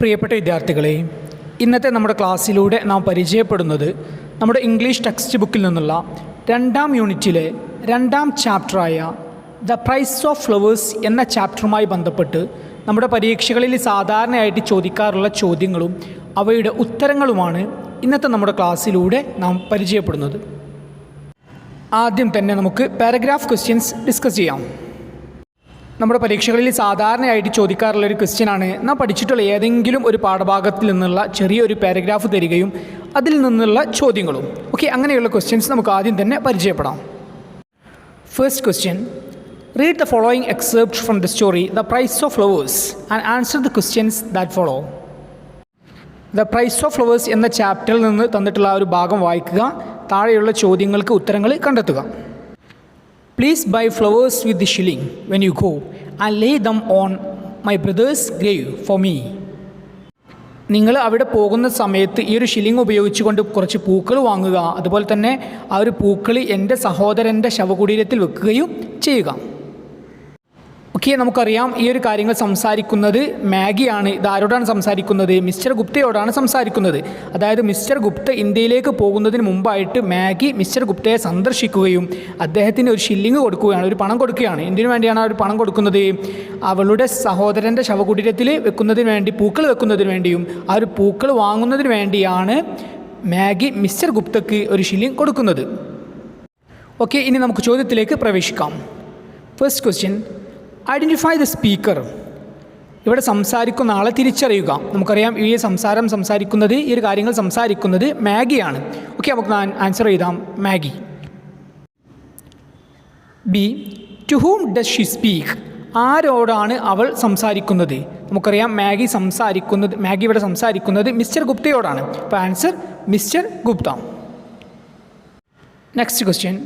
പ്രിയപ്പെട്ട വിദ്യാർത്ഥികളെ, ഇന്നത്തെ നമ്മുടെ ക്ലാസ്സിലൂടെ നാം പരിചയപ്പെടുന്നത് നമ്മുടെ ഇംഗ്ലീഷ് ടെക്സ്റ്റ് ബുക്കിൽ നിന്നുള്ള 2ാം യൂണിറ്റിലെ 2ാം ചാപ്റ്ററായ ദ പ്രൈസ് ഓഫ് ഫ്ലവേഴ്സ് എന്ന ചാപ്റ്ററുമായി ബന്ധപ്പെട്ട് നമ്മുടെ പരീക്ഷകളിൽ സാധാരണയായിട്ട് ചോദിക്കാറുള്ള ചോദ്യങ്ങളും അവയുടെ ഉത്തരങ്ങളുമാണ് ഇന്നത്തെ നമ്മുടെ ക്ലാസ്സിലൂടെ നാം പരിചയപ്പെടുന്നത്. ആദ്യം തന്നെ നമുക്ക് പാരഗ്രാഫ് ക്വസ്റ്റ്യൻസ് ഡിസ്കസ് ചെയ്യാം. നമ്മുടെ പരീക്ഷകളിൽ സാധാരണയായിട്ട് ചോദിക്കാറുള്ളൊരു ക്വസ്റ്റ്യനാണ്, നാം പഠിച്ചിട്ടുള്ള ഏതെങ്കിലും ഒരു പാഠഭാഗത്തിൽ നിന്നുള്ള ചെറിയൊരു പാരഗ്രാഫ് തരികയും അതിൽ നിന്നുള്ള ചോദ്യങ്ങളും. ഓക്കെ, അങ്ങനെയുള്ള ക്വസ്റ്റ്യൻസ് നമുക്ക് ആദ്യം തന്നെ പരിചയപ്പെടാം. First question: read the following except from the story the price of flowers and answer the questions that follow. The price of flowers എന്ന ചാപ്റ്ററിൽ നിന്ന് തന്നിട്ടുള്ള ഒരു ഭാഗം വായിക്കുക, താഴെയുള്ള ചോദ്യങ്ങൾക്ക് ഉത്തരങ്ങൾ കണ്ടെത്തുക. Please buy flowers with the shilling when you go and lay them on my brother's grave for me. നിങ്ങൾ അവിടെ പോകുന്ന സമയത്ത് ഈ ഒരു ഷില്ലിംഗ് ഉപയോഗിച്ചുകൊണ്ട് കുറച്ച് പൂക്കൾ വാങ്ങുക, അതുപോലെ തന്നെ ആ ഒരു പൂക്കൾ എൻ്റെ സഹോദരൻ്റെ ശവകുടീരത്തിൽ വെക്കുകയും ചെയ്യുക. ഓക്കെ, നമുക്കറിയാം ഈ ഒരു കാര്യങ്ങൾ സംസാരിക്കുന്നത് മാഗിയാണ്. ഇതാരോടാണ് സംസാരിക്കുന്നത്? മിസ്റ്റർ ഗുപ്തയോടാണ് സംസാരിക്കുന്നത്. അതായത് മിസ്റ്റർ ഗുപ്ത ഇന്ത്യയിലേക്ക് പോകുന്നതിന് മുമ്പായിട്ട് മാഗി മിസ്റ്റർ ഗുപ്തയെ സന്ദർശിക്കുകയും അദ്ദേഹത്തിന് ഒരു ഷില്ലിംഗ് കൊടുക്കുകയാണ്, ഒരു പണം കൊടുക്കുകയാണ്. എന്തിനു വേണ്ടിയാണ് ആ ഒരു പണം കൊടുക്കുന്നത്? അവളുടെ സഹോദരൻ്റെ ശവകുടീരത്തിൽ വെക്കുന്നതിന് വേണ്ടി, പൂക്കൾ വെക്കുന്നതിന് വേണ്ടിയും ആ ഒരു പൂക്കൾ വാങ്ങുന്നതിന് വേണ്ടിയാണ് മാഗി മിസ്റ്റർ ഗുപ്തയ്ക്ക് ഒരു ഷില്ലിംഗ് കൊടുക്കുന്നത്. ഓക്കെ, ഇനി നമുക്ക് ചോദ്യത്തിലേക്ക് പ്രവേശിക്കാം. First question: identify the speaker. ഇവിടെ സംസാരിക്കുന്ന ആളെ തിരിച്ചറിയുക. നമുക്കറിയാം ഈ സംസാരിക്കുന്നത്, ഈ ഒരു കാര്യങ്ങൾ സംസാരിക്കുന്നത് മാഗിയാണ്. ഓക്കെ, നമുക്ക് ആൻസർ ചെയ്താം മാഗി. B: to whom does she speak. ആരോടാണ് അവൾ സംസാരിക്കുന്നത്? നമുക്കറിയാം മാഗി ഇവിടെ സംസാരിക്കുന്നത് മിസ്റ്റർ ഗുപ്തയോടാണ്. അപ്പോൾ answer mister Gupta. Next question: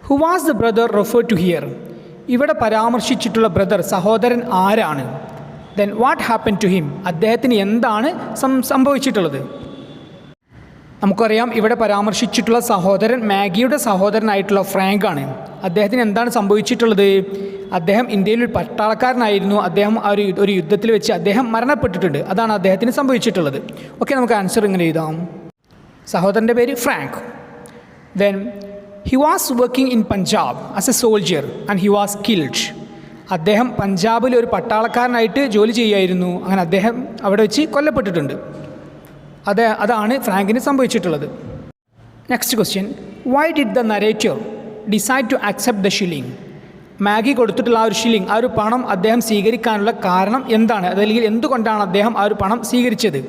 who was the brother referred to here. ഇവിടെ പരാമർശിച്ചിട്ടുള്ള ബ്രദർ, സഹോദരൻ ആരാണ്? Then what happen to him. അദ്ദേഹത്തിന് എന്താണ് സംഭവിച്ചിട്ടുള്ളത്? നമുക്കറിയാം ഇവിടെ പരാമർശിച്ചിട്ടുള്ള സഹോദരൻ മാഗിയുടെ സഹോദരനായിട്ടുള്ള ഫ്രാങ്ക് ആണ്. അദ്ദേഹത്തിന് എന്താണ് സംഭവിച്ചിട്ടുള്ളത്? അദ്ദേഹം ഇന്ത്യയിൽ ഒരു പട്ടാളക്കാരനായിരുന്നു. അദ്ദേഹം ഒരു യുദ്ധത്തിൽ വെച്ച് അദ്ദേഹം മരണപ്പെട്ടിട്ടുണ്ട്. അതാണ് അദ്ദേഹത്തിന് സംഭവിച്ചിട്ടുള്ളത്. ഓക്കെ, നമുക്ക് ആൻസർ ഇങ്ങനെ എഴുതാം. സഹോദരൻ്റെ പേര് Frank. Then he was working in Punjab as a soldier and he was killed. അദ്ദേഹം പഞ്ചാബിൽ ഒരു പട്ടാളക്കാരനായിട്ട് ജോലി ചെയ്യുമായിരുന്നു. അങ്ങനെ അദ്ദേഹം അവിടെ വെച്ച് കൊല്ലപ്പെട്ടിട്ടുണ്ട്. അതാണ് ഫ്രാങ്കിന് സംഭവിച്ചിട്ടുള്ളത്. Next question: why did the narrator decide to accept the shilling. Maggie കൊടുത്തിട്ടുള്ള ആ ഒരു ഷില്ലിംഗ്, ആ ഒരു പണം അദ്ദേഹം സ്വീകരിക്കാനുള്ള കാരണം എന്താണ്? അതല്ലെങ്കിൽ എന്തുകൊണ്ടാണ് അദ്ദേഹം ആ ഒരു പണം സ്വീകരിച്ചത്?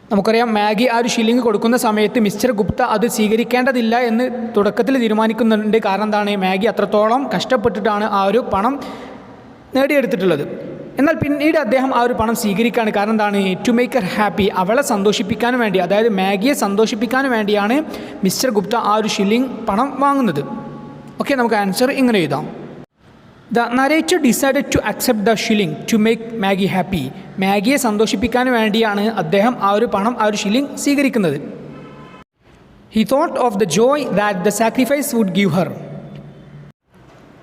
നമുക്കറിയാം മാഗി ആ ഒരു ഷില്ലിംഗ് കൊടുക്കുന്ന സമയത്ത് മിസ്റ്റർ ഗുപ്ത അത് സ്വീകരിക്കേണ്ടതില്ല എന്ന് തുടക്കത്തിൽ തീരുമാനിക്കുന്നുണ്ട്. കാരണം എന്താണ്? മാഗി അത്രത്തോളം കഷ്ടപ്പെട്ടിട്ടാണ് ആ ഒരു പണം നേടിയെടുത്തിട്ടുള്ളത്. എന്നാൽ പിന്നീട് അദ്ദേഹം ആ ഒരു പണം സ്വീകരിക്കുകയാണ്. കാരണം എന്താണ്? To make her happy. അവളെ സന്തോഷിപ്പിക്കാനും വേണ്ടി, അതായത് മാഗിയെ സന്തോഷിപ്പിക്കാനും വേണ്ടിയാണ് മിസ്റ്റർ ഗുപ്ത ആ ഒരു ഷില്ലിംഗ് പണം വാങ്ങുന്നത്. ഓക്കെ, നമുക്ക് ആൻസർ ഇങ്ങനെ എഴുതാം. The narrator decided to accept the shilling to make Maggie happy. മാഗിയെ സന്തോഷിപ്പിക്കാൻ വേണ്ടിയാണ് അദ്ദേഹം ആ ഒരു പണം, ആ ഒരു ഷില്ലിംഗ് സ്വീകരിക്കുന്നത്. He thought of the joy that the sacrifice would give her.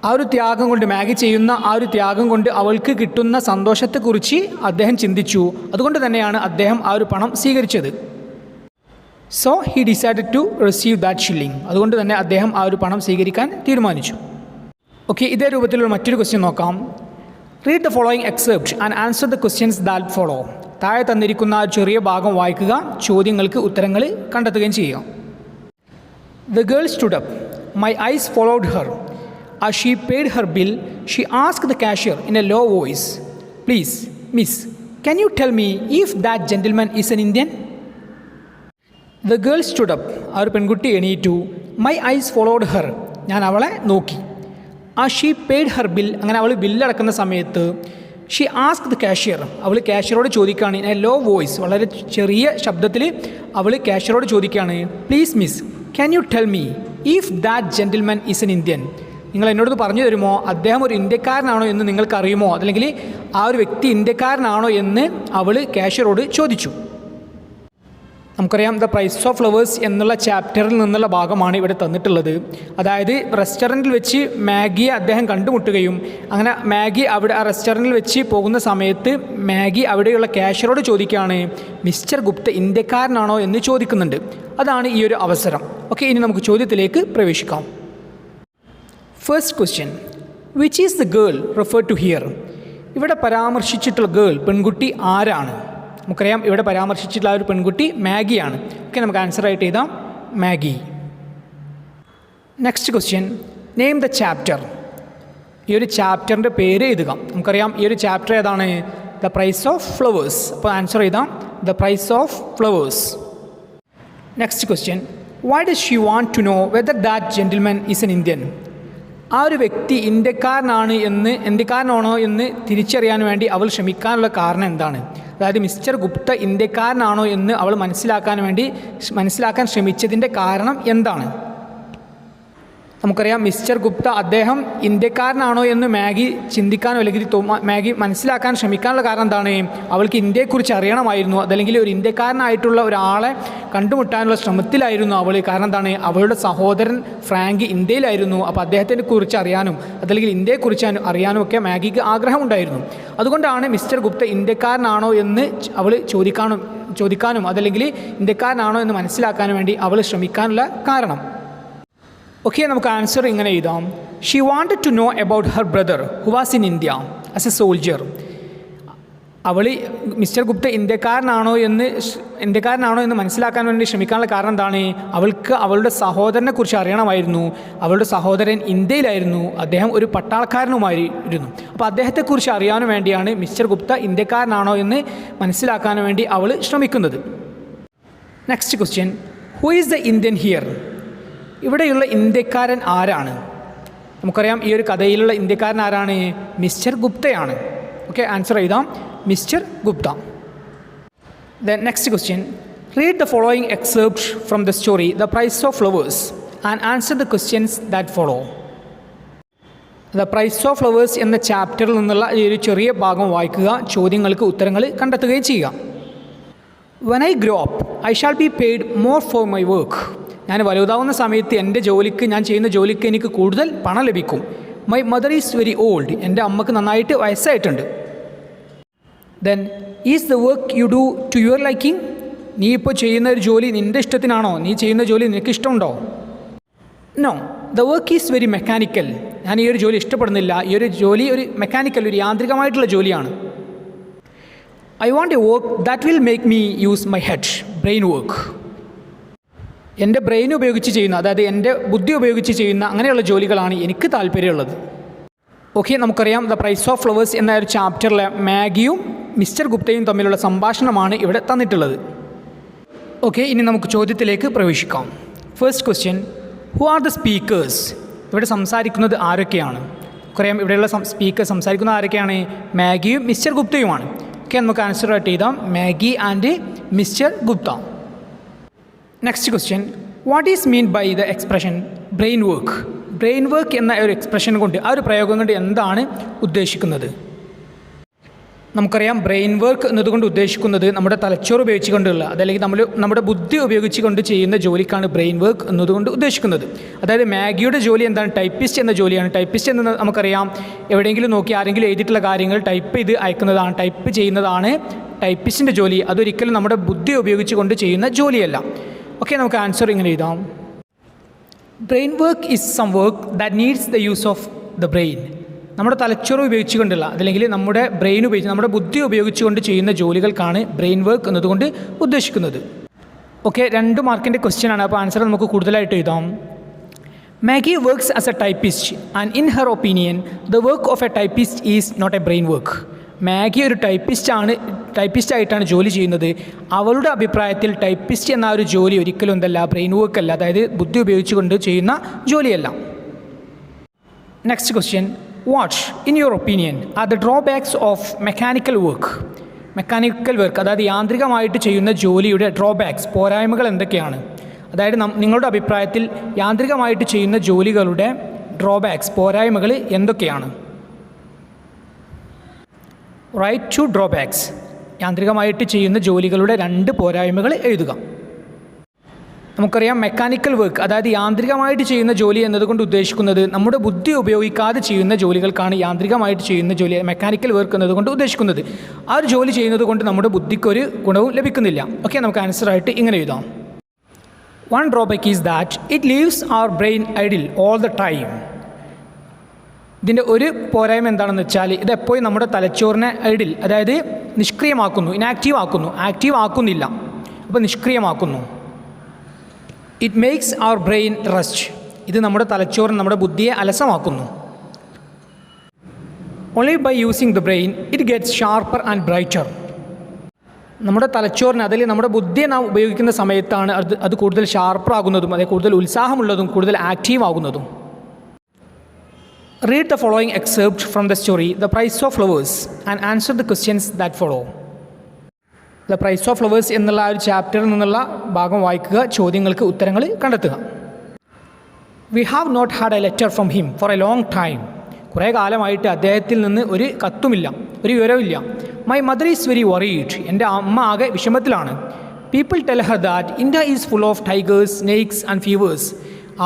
ആ ഒരു ത്യാഗം കൊണ്ട്, മാഗി ചെയ്യുന്ന ആ ഒരു ത്യാഗം കൊണ്ട് അവൾക്ക് കിട്ടുന്ന സന്തോഷത്തെക്കുറിച്ച് അദ്ദേഹം ചിന്തിച്ചു. അതുകൊണ്ട് തന്നെയാണ് അദ്ദേഹം ആ ഒരു പണം സ്വീകരിച്ചത്. So he decided to receive that shilling. അതുകൊണ്ട് തന്നെ അദ്ദേഹം ആ ഒരു പണം സ്വീകരിക്കാൻ തീരുമാനിച്ചു. ഓക്കെ, ഇതേ രൂപത്തിലുള്ള മറ്റൊരു ക്വസ്റ്റ്യൻ നോക്കാം. Read the following except and answer the questions that follow. താഴെ തന്നിരിക്കുന്ന ആ ചെറിയ ഭാഗം വായിക്കുക, ചോദ്യങ്ങൾക്ക് ഉത്തരങ്ങൾ കണ്ടെത്തുകയും ചെയ്യുക. The girl stood up. My eyes followed her. As she paid her bill she asked the cashier in a low voice, please miss, can you tell me if that gentleman is an Indian. The girl stood up. ആ ഒരു പെൺകുട്ടി എണീറ്റു. My eyes followed her. ഞാൻ അവളെ നോക്കി. ആ she paid her bill. അങ്ങനെ അവൾ ബില്ലടക്കുന്ന സമയത്ത് ഷീ ആസ്ക് ദ കാഷ്യർ. അവൾ കാഷ്യറോട് ചോദിക്കുകയാണ്, ഇൻ എ ലോ വോയിസ്, വളരെ ചെറിയ ശബ്ദത്തിൽ അവൾ കാഷ്യറോട് ചോദിക്കുകയാണ്, please miss, can you tell me if that gentleman is an Indian. നിങ്ങൾ എന്നോട് പറഞ്ഞു തരുമോ അദ്ദേഹം ഒരു ഇന്ത്യക്കാരനാണോ എന്ന് നിങ്ങൾക്കറിയുമോ, അല്ലെങ്കിൽ ആ ഒരു വ്യക്തി ഇന്ത്യക്കാരനാണോ എന്ന് അവൾ കാഷ്യറോട് ചോദിച്ചു. നമുക്കറിയാം ദ പ്രൈസ് ഓഫ് ഫ്ലവേഴ്സ് എന്നുള്ള ചാപ്റ്ററിൽ നിന്നുള്ള ഭാഗമാണ് ഇവിടെ തന്നിട്ടുള്ളത്. അതായത് റെസ്റ്റോറൻറ്റിൽ വെച്ച് മാഗിയെ അദ്ദേഹം കണ്ടുമുട്ടുകയും അങ്ങനെ മാഗി അവിടെ ആ റെസ്റ്റോറൻറ്റിൽ വെച്ച് പോകുന്ന സമയത്ത് മാഗി അവിടെയുള്ള ക്യാഷ്യറോട് ചോദിക്കുകയാണ്, മിസ്റ്റർ ഗുപ്ത ഇന്ത്യക്കാരനാണോ എന്ന് ചോദിക്കുന്നുണ്ട്. അതാണ് ഈ ഒരു അവസരം. ഓക്കെ, ഇനി നമുക്ക് ചോദ്യത്തിലേക്ക് പ്രവേശിക്കാം. First question, which is the girl refer to here? ഇവിടെ പരാമർശിച്ചിട്ടുള്ള ഗേൾ പെൺകുട്ടി ആരാണ്? നമുക്കറിയാം ഇവിടെ പരാമർശിച്ചിട്ടുള്ള ആ ഒരു പെൺകുട്ടി മാഗിയാണ്. ഓക്കെ, നമുക്ക് ആൻസർ ആയിട്ട് എഴുതാം Maggie. Next question, name the chapter. ഈ ഒരു ചാപ്റ്ററിൻ്റെ പേര് എഴുതുക. നമുക്കറിയാം ഈ ഒരു ചാപ്റ്റർ ഏതാണ്? The price of flowers. അപ്പോൾ ആൻസർ എഴുതാം the price of flowers. Next question, why does she want to know whether that gentleman is an Indian? ആ ഒരു വ്യക്തി ഇന്ത്യക്കാരനാണോ എന്ന് തിരിച്ചറിയാൻ വേണ്ടി അവൾ ശ്രമിക്കാനുള്ള കാരണം എന്താണ്? അതായത് മിസ്റ്റർ ഗുപ്ത ഇന്ത്യക്കാരനാണോ എന്ന് അവൾ മനസ്സിലാക്കാൻ ശ്രമിച്ചതിൻ്റെ കാരണം എന്താണ്? നമുക്കറിയാം മിസ്റ്റർ ഗുപ്ത അദ്ദേഹം ഇന്ത്യക്കാരനാണോ എന്ന് മാഗി ചിന്തിക്കാനോ അല്ലെങ്കിൽ മാഗി മനസ്സിലാക്കാൻ ശ്രമിക്കാനുള്ള കാരണം എന്താണ്? അവൾക്ക് ഇന്ത്യയെക്കുറിച്ച് അറിയണമായിരുന്നു. അതല്ലെങ്കിൽ ഒരു ഇന്ത്യക്കാരനായിട്ടുള്ള ഒരാളെ കണ്ടുമുട്ടാനുള്ള ശ്രമത്തിലായിരുന്നു അവൾ. കാരണം എന്താണ്? അവളുടെ സഹോദരൻ ഫ്രാങ്ക് ഇന്ത്യയിലായിരുന്നു. അപ്പോൾ അദ്ദേഹത്തിനെ കുറിച്ച് അറിയാനും അതല്ലെങ്കിൽ ഇന്ത്യയെക്കുറിച്ച് അറിയാനും ഒക്കെ മാഗിക്ക് ആഗ്രഹമുണ്ടായിരുന്നു. അതുകൊണ്ടാണ് മിസ്റ്റർ ഗുപ്ത ഇന്ത്യക്കാരനാണോ എന്ന് അവൾ ചോദിക്കാനും അതല്ലെങ്കിൽ ഇന്ത്യക്കാരനാണോ എന്ന് മനസ്സിലാക്കാനും വേണ്ടി അവൾ ശ്രമിക്കാനുള്ള കാരണം. ഓക്കെ, നമുക്ക് ആൻസർ ഇങ്ങനെ എഴുതാം. She wanted to know about her brother who was in India as a soldier. അവൾ മിസ്റ്റർ ഗുപ്ത ഇന്ത്യക്കാരനാണോ എന്ന് മനസ്സിലാക്കാൻ വേണ്ടി ശ്രമിക്കാനുള്ള കാരണം എന്താണ്? അവൾക്ക് അവളുടെ സഹോദരനെ കുറിച്ച് അറിയണമായിരുന്നു. അവളുടെ സഹോദരൻ ഇന്ത്യയിലായിരുന്നു. അദ്ദേഹം ഒരു പട്ടാളക്കാരനുമായിരുന്നു. അപ്പോൾ അദ്ദേഹത്തെക്കുറിച്ച് അറിയാനും വേണ്ടിയാണ് മിസ്റ്റർ ഗുപ്ത ഇന്ത്യക്കാരനാണോ എന്ന് മനസ്സിലാക്കാൻ വേണ്ടി അവൾ ശ്രമിക്കുന്നത്. Next question, who is the Indian here? ഇവിടെയുള്ള ഇന്ത്യക്കാരൻ ആരാണ്? നമുക്കറിയാം ഈ ഒരു കഥയിലുള്ള ഇന്ത്യക്കാരൻ ആരാണ്? മിസ്റ്റർ ഗുപ്തയാണ്. ഓക്കെ, ആൻസർ എഴുതാം mister Gupta. Then next question, read the following except from the story the price of flowers and answer the questions that follow. The price of flowers എന്ന ചാപ്റ്ററിൽ നിന്നുള്ള ഈ ഒരു ചെറിയ ഭാഗം വായിക്കുക, ചോദ്യങ്ങൾക്ക് ഉത്തരങ്ങൾ കണ്ടെത്തുകയും ചെയ്യുക. When I grow up I shall be paid more for my work. ഞാൻ വലുതാവുന്ന സമയത്ത് ഞാൻ ചെയ്യുന്ന ജോലിക്ക് എനിക്ക് കൂടുതൽ പണം ലഭിക്കും. My mother is very old. എൻ്റെ അമ്മക്ക് നന്നായിട്ട് വയസ്സായിട്ടുണ്ട്. Then is the work you do to your liking? നീ ഇപ്പോൾ ചെയ്യുന്ന ഒരു ജോലി നിൻ്റെ ഇഷ്ടത്തിനാണോ? നീ ചെയ്യുന്ന ജോലി നിനക്ക് ഇഷ്ടമുണ്ടോ? No, the work is very mechanical. ഞാൻ ഈ ഒരു ജോലി ഇഷ്ടപ്പെടുന്നില്ല. ഈ ഒരു ജോലി ഒരു മെക്കാനിക്കൽ, ഒരു യാന്ത്രികമായിട്ടുള്ള ജോലിയാണ്. I want A work that will make me use my head, brain work. എൻ്റെ ബ്രെയിൻ ഉപയോഗിച്ച് ചെയ്യുന്ന, അതായത് എൻ്റെ ബുദ്ധി ഉപയോഗിച്ച് ചെയ്യുന്ന അങ്ങനെയുള്ള ജോലികളാണ് എനിക്ക് താല്പര്യമുള്ളത്. ഓക്കെ, നമുക്കറിയാം ദ പ്രൈസ് ഓഫ് ഫ്ലവേഴ്സ് എന്ന ഒരു ചാപ്റ്ററിലെ മാഗിയും മിസ്റ്റർ ഗുപ്തയും തമ്മിലുള്ള സംഭാഷണമാണ് ഇവിടെ തന്നിട്ടുള്ളത്. ഓക്കെ, ഇനി നമുക്ക് ചോദ്യത്തിലേക്ക് പ്രവേശിക്കാം. First question, who are the speakers? ഇവിടെ സംസാരിക്കുന്നത് ആരൊക്കെയാണ്? നമുക്കറിയാം ഇവിടെയുള്ള സ്പീക്കേഴ്സ് സംസാരിക്കുന്നത് ആരൊക്കെയാണ്? മാഗിയും മിസ്റ്റർ ഗുപ്തയുമാണ്. ഓക്കെ, നമുക്ക് ആൻസർ ആയിട്ട് എഴുതാം Maggie and mister Gupta. Next question, what is mean by the expression brain work? Brain work എന്ന ഒരു എക്സ്പ്രഷൻ കൊണ്ട്, ആ ഒരു പ്രയോഗം കൊണ്ട് എന്താണ് ഉദ്ദേശിക്കുന്നത്? നമുക്കറിയാം ബ്രെയിൻ വർക്ക് എന്നതുകൊണ്ട് ഉദ്ദേശിക്കുന്നത് നമ്മുടെ തലച്ചോറ് ഉപയോഗിച്ചുകൊണ്ടുള്ള, അതല്ലെങ്കിൽ നമ്മുടെ ബുദ്ധി ഉപയോഗിച്ചുകൊണ്ട് ചെയ്യുന്ന ജോലിക്കാണ് ബ്രെയിൻ വർക്ക് എന്നതുകൊണ്ട് ഉദ്ദേശിക്കുന്നത്. അതായത് മാഗിയുടെ ജോലി എന്താണ്? ടൈപ്പിസ്റ്റ് എന്ന ജോലിയാണ്. ടൈപ്പിസ്റ്റ് എന്ന് നമുക്കറിയാം എവിടെയെങ്കിലും നോക്കി ആരെങ്കിലും എഴുതിയിട്ടുള്ള കാര്യങ്ങൾ ടൈപ്പ് ചെയ്ത് അയക്കുന്നതാണ്, ടൈപ്പ് ചെയ്യുന്നതാണ് ടൈപ്പിസ്റ്റിൻ്റെ ജോലി. അതൊരിക്കലും നമ്മുടെ ബുദ്ധി ഉപയോഗിച്ചുകൊണ്ട് ചെയ്യുന്ന ജോലിയല്ല. ഓക്കെ, നമുക്ക് ആൻസർ ഇങ്ങനെ എഴുതാം. Brain work is some work that needs the use of the brain. നമ്മുടെ തലച്ചോറ് ഉപയോഗിച്ചുകൊണ്ടുള്ള, അതല്ലെങ്കിൽ നമ്മുടെ ബ്രെയിൻ നമ്മുടെ ബുദ്ധി ഉപയോഗിച്ചുകൊണ്ട് ചെയ്യുന്ന ജോലികൾക്കാണ് ബ്രെയിൻ വർക്ക് എന്നതുകൊണ്ട് ഉദ്ദേശിക്കുന്നത്. ഓക്കെ, 2 മാർക്കിൻ്റെ ക്വസ്റ്റ്യൻ ആണ്. അപ്പോൾ ആൻസർ നമുക്ക് കൂടുതലായിട്ട് എഴുതാം. Maggie works as a typist and in her opinion the work of a typist is not a brain work. Maggie ഒരു ടൈപ്പിസ്റ്റായിട്ടാണ് ജോലി ചെയ്യുന്നത്. അവളുടെ അഭിപ്രായത്തിൽ ടൈപ്പിസ്റ്റ് എന്ന ഒരു ജോലി ഒരിക്കലും എന്തല്ല, ബ്രെയിൻ വർക്ക് അല്ല, അതായത് ബുദ്ധി ഉപയോഗിച്ചുകൊണ്ട് ചെയ്യുന്ന ജോലിയല്ല. Next question, what in your opinion are the drawbacks of mechanical work? Mechanical work അതായത് യാന്ത്രികമായിട്ട് ചെയ്യുന്ന ജോലിയുടെ ഡ്രോബാക്സ്, പോരായ്മകൾ എന്തൊക്കെയാണ്? അതായത് നിങ്ങളുടെ അഭിപ്രായത്തിൽ യാന്ത്രികമായിട്ട് ചെയ്യുന്ന ജോലികളുടെ ഡ്രോബാക്സ്, പോരായ്മകൾ എന്തൊക്കെയാണ്? Right to drawbacks. യാന്ത്രികമായിട്ട് ചെയ്യുന്ന ജോലികളുടെ 2 പോരായ്മകൾ എഴുതുക. നമുക്കറിയാം മെക്കാനിക്കൽ വർക്ക്, അതായത് യാന്ത്രികമായിട്ട് ചെയ്യുന്ന ജോലി എന്നതുകൊണ്ട് ഉദ്ദേശിക്കുന്നത് നമ്മുടെ ബുദ്ധി ഉപയോഗിക്കാതെ ചെയ്യുന്ന ജോലികൾക്കാണ് യാന്ത്രികമായിട്ട് ചെയ്യുന്ന ജോലി, മെക്കാനിക്കൽ വർക്ക് എന്നതുകൊണ്ട് ഉദ്ദേശിക്കുന്നത്. ആ ഒരു ജോലി ചെയ്യുന്നത് കൊണ്ട് നമ്മുടെ ബുദ്ധിക്കൊരു ഗുണവും ലഭിക്കുന്നില്ല. ഓക്കെ, നമുക്ക് ആൻസറായിട്ട് ഇങ്ങനെ എഴുതാം. One drawback is that it leaves our brain idle all the time. ഇതിൻ്റെ ഒരു പോരായ്മ എന്താണെന്ന് വെച്ചാൽ ഇത് എപ്പോഴും നമ്മുടെ തലച്ചോറിനെ ഐഡിൽ, അതായത് നിഷ്ക്രിയമാക്കുന്നു, ഇനാക്റ്റീവ് ആക്കുന്നു, ആക്റ്റീവ് ആക്കുന്നില്ല, അപ്പോൾ നിഷ്ക്രിയമാക്കുന്നു. It makes our brain rest. ഇത് നമ്മുടെ തലച്ചോറിന്, നമ്മുടെ ബുദ്ധിയെ അലസമാക്കുന്നു. Only by using the brain it gets sharper and brighter. നമ്മുടെ തലച്ചോറിന്, അതിൽ നമ്മുടെ ബുദ്ധിയെ നാം ഉപയോഗിക്കുന്ന സമയത്താണ് അത് കൂടുതൽ ഷാർപ്പർ ആകുന്നതും, അതായത് കൂടുതൽ ഉത്സാഹമുള്ളതും കൂടുതൽ active ആകുന്നതും. Read the following excerpt from the story The Price of Flowers and answer the questions that follow. The Price of Flowers എന്നുള്ള ഒരു ചാപ്റ്ററിൽ നിന്നുള്ള ഭാഗം വായിക്കുക, ചോദ്യങ്ങൾക്ക് ഉത്തരങ്ങൾ കണ്ടെത്തുക. We have not had a letter from him for a long time. കുറേ കാലമായിട്ട് അദ്ദേഹത്തിൽ നിന്ന് ഒരു കത്തുമില്ല, ഒരു വിവരമില്ല. My mother is very worried. എൻ്റെ അമ്മ ആകെ വിഷമത്തിലാണ്. People tell her that India is full of tigers, snakes and fevers.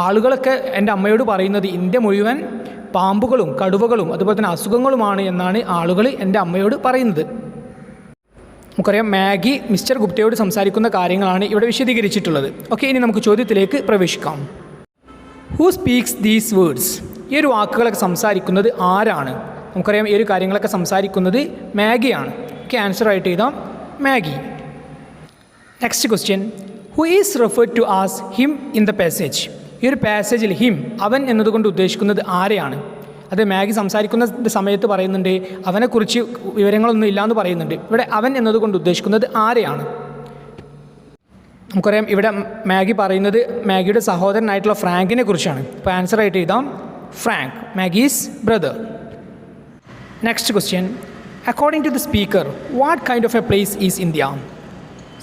ആളുകളൊക്കെ എൻ്റെ അമ്മയോട് പറയുന്നത് ഇന്ത്യ മുഴുവൻ പാമ്പുകളും കടുവകളും അതുപോലെ തന്നെ അസുഖങ്ങളുമാണ് എന്നാണ് ആളുകൾ എൻ്റെ അമ്മയോട് പറയുന്നത്. നമുക്കറിയാം മാഗി മിസ്റ്റർ ഗുപ്തയോട് സംസാരിക്കുന്ന കാര്യങ്ങളാണ് ഇവിടെ വിശദീകരിച്ചിട്ടുള്ളത്. ഓക്കെ, ഇനി നമുക്ക് ചോദ്യത്തിലേക്ക് പ്രവേശിക്കാം. Who speaks these words? ഈ ഒരു വാക്കുകളൊക്കെ സംസാരിക്കുന്നത് ആരാണ്? നമുക്കറിയാം ഈ ഒരു കാര്യങ്ങളൊക്കെ സംസാരിക്കുന്നത് മാഗിയാണ്. ഓക്കെ, ആൻസറായിട്ട് എഴുതാം Maggie. Next question, who is referred to as him in the passage? ഈ ഒരു പാസേജിൽ ഹിം, അവൻ എന്നതുകൊണ്ട് ഉദ്ദേശിക്കുന്നത് ആരെയാണ്? അത് മാഗി സംസാരിക്കുന്ന സമയത്ത് പറയുന്നുണ്ട് അവനെക്കുറിച്ച് വിവരങ്ങളൊന്നും ഇല്ലയെന്ന് പറയുന്നുണ്ട്. ഇവിടെ അവൻ എന്നതുകൊണ്ട് ഉദ്ദേശിക്കുന്നത് ആരെയാണ്? നമുക്കറിയാം ഇവിടെ മാഗി പറയുന്നത് മാഗിയുടെ സഹോദരനായിട്ടുള്ള ഫ്രാങ്കിനെ കുറിച്ചാണ്. അപ്പോൾ ആൻസറായിട്ട് എഴുതാം Frank, Maggie's brother. Next question, according to the speaker what kind of a place is India?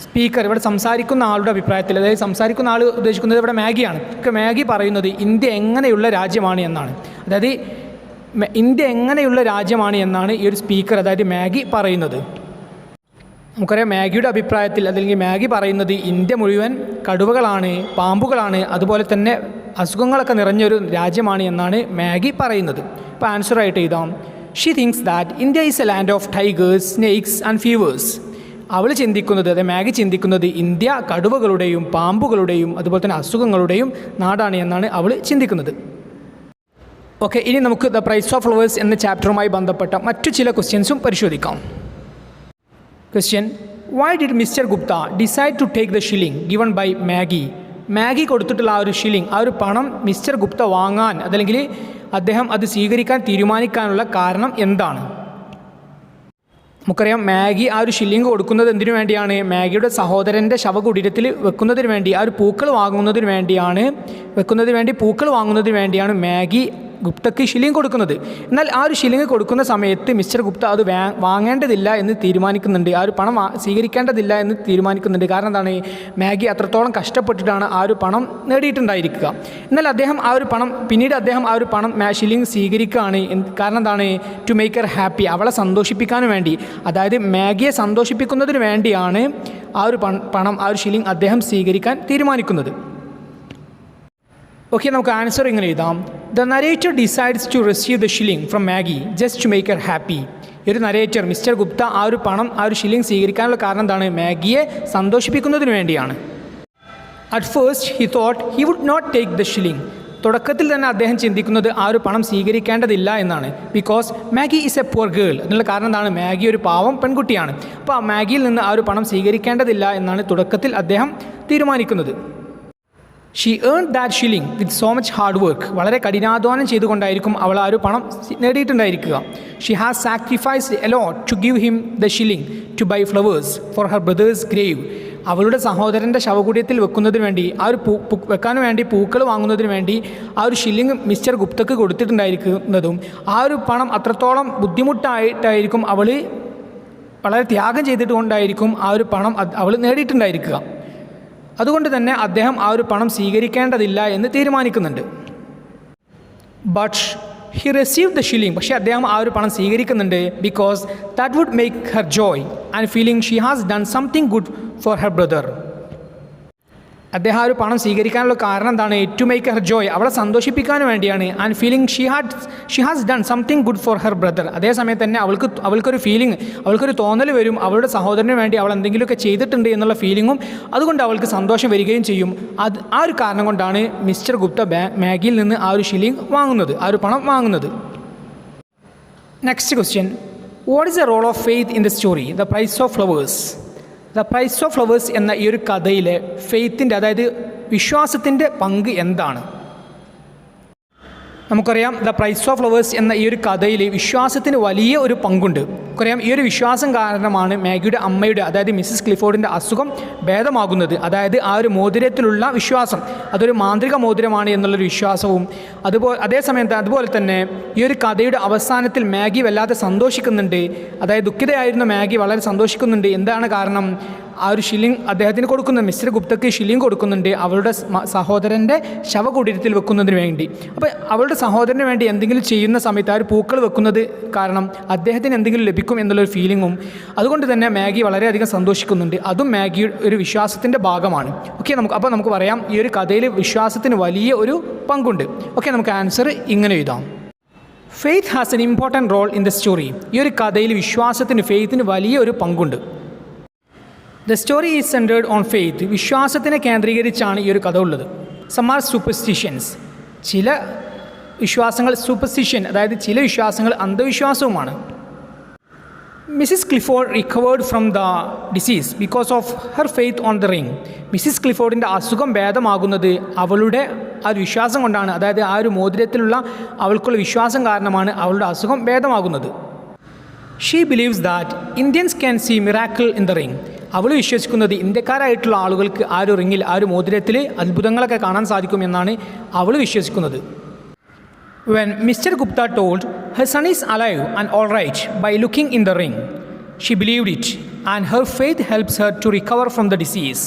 Speaker ഇവിടെ സംസാരിക്കുന്ന ആളുടെ അഭിപ്രായത്തിൽ, അതായത് സംസാരിക്കുന്ന ആൾ ഉദ്ദേശിക്കുന്നത് ഇവിടെ മാഗിയാണ്. മാഗി പറയുന്നത് ഇന്ത്യ എങ്ങനെയുള്ള രാജ്യമാണ് എന്നാണ്. അതായത് ഇന്ത്യ എങ്ങനെയുള്ള രാജ്യമാണ് എന്നാണ് ഈ ഒരു സ്പീക്കർ, അതായത് മാഗി പറയുന്നത്. നമുക്കറിയാം മാഗിയുടെ അഭിപ്രായത്തിൽ, അല്ലെങ്കിൽ മാഗി പറയുന്നത് ഇന്ത്യ മുഴുവൻ കടുവകളാണ്, പാമ്പുകളാണ്, അതുപോലെ തന്നെ അസുഖങ്ങളൊക്കെ നിറഞ്ഞൊരു രാജ്യമാണ് എന്നാണ് മാഗി പറയുന്നത്. അപ്പോൾ ആൻസറായിട്ട് എഴുതാം she things that India is A land of tigers, snakes and fevers. അവൾ ചിന്തിക്കുന്നത്, അതായത് മാഗി ചിന്തിക്കുന്നത് ഇന്ത്യ കടുവകളുടെയും പാമ്പുകളുടെയും അതുപോലെ തന്നെ അസുഖങ്ങളുടെയും നാടാണ് എന്നാണ് അവൾ ചിന്തിക്കുന്നത്. ഓക്കെ, ഇനി നമുക്ക് ദ പ്രൈസ് ഓഫ് ഫ്ലവേഴ്സ് എന്ന ചാപ്റ്ററുമായി ബന്ധപ്പെട്ട മറ്റു ചില ക്വസ്റ്റ്യൻസും പരിശോധിക്കാം. Question, why did mister Gupta decide to take the shilling given by Maggie? Maggie കൊടുത്തിട്ടുള്ള ആ ഒരു ഷില്ലിംഗ്, ആ ഒരു പണം മിസ്റ്റർ ഗുപ്ത വാങ്ങാൻ, അതല്ലെങ്കിൽ അദ്ദേഹം അത് സ്വീകരിക്കാൻ തീരുമാനിക്കാനുള്ള കാരണം എന്താണ്? നമുക്കറിയാം മാഗി ആ ഒരു ഷില്ലിംഗ് കൊടുക്കുന്നത് എന്തിനു വേണ്ടിയാണ്? മാഗിയുടെ സഹോദരൻ്റെ ശവകുടീരത്തിൽ വെക്കുന്നതിന് വേണ്ടി, ആ ഒരു പൂക്കൾ വാങ്ങുന്നതിന് വേണ്ടിയാണ് മാഗി ഗുപ്തയ്ക്ക് ഷില്ലിംഗ് കൊടുക്കുന്നത്. എന്നാൽ ആ ഒരു ഷില്ലിംഗ് കൊടുക്കുന്ന സമയത്ത് മിസ്റ്റർ ഗുപ്ത അത് വാങ്ങേണ്ടതില്ല എന്ന് തീരുമാനിക്കുന്നുണ്ട്, ആ ഒരു പണം സ്വീകരിക്കേണ്ടതില്ല എന്ന് തീരുമാനിക്കുന്നുണ്ട്. കാരണം എന്താണ്? മാഗി അത്രത്തോളം കഷ്ടപ്പെട്ടിട്ടാണ് ആ ഒരു പണം നേടിയിട്ടുണ്ടായിരിക്കുക. എന്നാൽ അദ്ദേഹം ആ ഒരു പണം ഷില്ലിംഗ് സ്വീകരിക്കുകയാണ്. കാരണം എന്താണ്? ടു മേക്ക് ഹർ ഹാപ്പി, അവളെ സന്തോഷിപ്പിക്കാനും വേണ്ടി, അതായത് മാഗിയെ സന്തോഷിപ്പിക്കുന്നതിന് വേണ്ടിയാണ് ആ ഒരു പണം, ആ ഒരു ഷില്ലിംഗ് അദ്ദേഹം സ്വീകരിക്കാൻ തീരുമാനിക്കുന്നത്. ഓക്കെ, നമുക്ക് ആൻസർ ഇങ്ങനെ എഴുതാം. The narrator decides to receive the shilling from Maggie just to make her happy. ഈ ഒരു നരേറ്റർ മിസ്റ്റർ ഗുപ്ത ആ ഒരു പണം, ആ ഒരു ഷില്ലിംഗ് സ്വീകരിക്കാനുള്ള കാരണം എന്താണ്? മാഗിയെ സന്തോഷിപ്പിക്കുന്നതിന് വേണ്ടിയാണ്. At first he thought he would not take the shilling. തുടക്കത്തിൽ തന്നെ അദ്ദേഹം ചിന്തിക്കുന്നത് ആ ഒരു പണം സ്വീകരിക്കേണ്ടതില്ല എന്നാണ്. Because Maggie is a poor girl എന്നുള്ള കാരണം എന്താണ്? മാഗി ഒരു പാവം പെൺകുട്ടിയാണ്. അപ്പോൾ ആ മാഗിയിൽ നിന്ന് ആ ഒരു പണം സ്വീകരിക്കേണ്ടതില്ല എന്നാണ് തുടക്കത്തിൽ അദ്ദേഹം തീരുമാനിക്കുന്നത്. She earn that shilling with so much hard work. വളരെ കഠിനാധ്വാനം ചെയ്തുകൊണ്ടായിരിക്കും അവൾ ആ ഒരു പണം നേടിയിട്ടുണ്ടായിരിക്കുക. She has sacrificed a lot to give him the shilling to buy flowers for her brother's grave. അവളുടെ സഹോദരൻ്റെ ശവകുടീരത്തിൽ വെക്കുന്നതിന് വേണ്ടി, ആ ഒരു വെക്കാൻ വേണ്ടി, പൂക്കൾ വാങ്ങുന്നതിന് വേണ്ടി ആ ഒരു ഷില്ലിംഗ് മിസ്റ്റർ ഗുപ്തക്ക് കൊടുത്തിട്ടുണ്ടായിരിക്കുന്നതും, ആ ഒരു പണം അത്രത്തോളം ബുദ്ധിമുട്ടായിട്ടായിരിക്കും അവൾ വളരെ ത്യാഗം ചെയ്തിട്ടുകൊണ്ടായിരിക്കും ആ ഒരു പണം അവൾ നേടിയിട്ടുണ്ടായിരിക്കുക. അതുകൊണ്ട് തന്നെ അദ്ദേഹം ആ ഒരു പണം സ്വീകരിക്കേണ്ടതില്ല എന്ന് തീരുമാനിക്കുന്നുണ്ട്. But he received the shilling, പക്ഷേ അദ്ദേഹം ആ ഒരു പണം സ്വീകരിക്കുന്നുണ്ട്. Because that would make her joy and feeling she has done something good for her brother. അദ്ദേഹം ആ ഒരു പണം സ്വീകരിക്കാനുള്ള കാരണം എന്താണ്? ടു മേക്ക് ഹെർ ജോയ്, അവളെ സന്തോഷിപ്പിക്കാൻ വേണ്ടിയാണ്. And feeling she has done something good for her brother. അതേസമയത്ത് തന്നെ അവൾക്കൊരു ഫീലിംഗ്, അവൾക്കൊരു തോന്നൽ വരും, അവളുടെ സഹോദരന് വേണ്ടി അവൾ എന്തെങ്കിലുമൊക്കെ ചെയ്തിട്ടുണ്ട് എന്നുള്ള ഫീലിങ്ങും, അതുകൊണ്ട് അവൾക്ക് സന്തോഷം വരികയും ചെയ്യും. ആ ഒരു കാരണം കൊണ്ടാണ് മിസ്റ്റർ ഗുപ്ത മാഗിയിൽ നിന്ന് ആ ഒരു ഷില്ലിംഗ് വാങ്ങുന്നത്, ആ ഒരു പണം വാങ്ങുന്നത്. Next question, what is the role of faith in the story the price of flowers? The price of flowers എന്ന ഈ ഒരു കഥയിലെ ഫെയ്ത്തിൻ്റെ, അതായത് വിശ്വാസത്തിൻ്റെ പങ്ക് എന്താണ്? നമുക്കറിയാം ദ പ്രൈസ് ഓഫ് ഫ്ലവേഴ്സ് എന്ന ഈ ഒരു കഥയിൽ വിശ്വാസത്തിന് വലിയ ഒരു പങ്കുണ്ട്. നമുക്കറിയാം ഈ ഒരു വിശ്വാസം കാരണമാണ് മാഗിയുടെ അമ്മയുടെ, അതായത് മിസ്സിസ് ക്ലിഫോർഡിൻ്റെ അസുഖം ഭേദമാകുന്നത്. അതായത് ആ ഒരു മോതിരത്തിലുള്ള വിശ്വാസം, അതൊരു മാന്ത്രിക മോതിരമാണ് എന്നുള്ളൊരു വിശ്വാസവും, അതുപോലെ തന്നെ ഈ ഒരു കഥയുടെ അവസാനത്തിൽ മാഗി വല്ലാതെ സന്തോഷിക്കുന്നുണ്ട്. അതായത് ദുഃഖിതയായിരുന്ന മാഗി വളരെ സന്തോഷിക്കുന്നുണ്ട്. എന്താണ് കാരണം? ആ ഒരു ഷില്ലിംഗ് അദ്ദേഹത്തിന് കൊടുക്കുന്നുണ്ട്, മിസ്റ്റർ ഗുപ്തയ്ക്ക് ഷില്ലിംഗ് കൊടുക്കുന്നുണ്ട് അവളുടെ സഹോദരൻ്റെ ശവകുടീരത്തിൽ വെക്കുന്നതിന് വേണ്ടി. അപ്പോൾ അവളുടെ സഹോദരന് വേണ്ടി എന്തെങ്കിലും ചെയ്യുന്ന സമയത്ത് ആ ഒരു പൂക്കൾ വെക്കുന്നത് കാരണം അദ്ദേഹത്തിന് എന്തെങ്കിലും ലഭിക്കും എന്നുള്ളൊരു ഫീലിങ്ങും, അതുകൊണ്ട് തന്നെ മാഗി വളരെയധികം സന്തോഷിക്കുന്നുണ്ട്. അതും മാഗി ഒരു വിശ്വാസത്തിൻ്റെ ഭാഗമാണ്. ഓക്കെ, നമുക്ക് പറയാം ഈ ഒരു കഥയിൽ വിശ്വാസത്തിന് വലിയ ഒരു പങ്കുണ്ട്. ഓക്കെ, നമുക്ക് ആൻസർ ഇങ്ങനെ എഴുതാം. Faith has an important role in the story. ഈ ഒരു കഥയിൽ ഫെയ്ത്തിന് വലിയ ഒരു പങ്കുണ്ട്. The story is centred on faith. വിശ്വാസത്തിനെ കേന്ദ്രീകരിച്ചാണ് ഈ ഒരു കഥ ഉള്ളത്. Some are superstitions. ചില വിശ്വാസങ്ങൾ സൂപ്പർസ്റ്റിഷ്യൻ, അതായത് ചില വിശ്വാസങ്ങൾ അന്ധവിശ്വാസവുമാണ്. Mrs Clifford recovered from the disease because of her faith on the ring. Mrs ക്ലിഫോർഡിൻ്റെ അസുഖം ഭേദമാകുന്നത് അവളുടെ ആ ഒരു വിശ്വാസം കൊണ്ടാണ്. അതായത് ആ ഒരു മോതിരത്തിലുള്ള അവൾക്കുള്ള വിശ്വാസം കാരണമാണ് അവളുടെ അസുഖം ഭേദമാകുന്നത്. She believes that Indians can see miracle in the ring. അവൾ വിശ്വസിക്കുന്നത് ഇന്ത്യക്കാരായിട്ടുള്ള ആളുകൾക്ക് ആ ഒരു റിങ്ങിൽ, ആ ഒരു മോതിരത്തിൽ അത്ഭുതങ്ങളൊക്കെ കാണാൻ സാധിക്കുമെന്നാണ് അവൾ വിശ്വസിക്കുന്നത്. When mister Gupta told her son is alive and all right by looking in the ring, she believed it and her faith helps her to recover from the disease.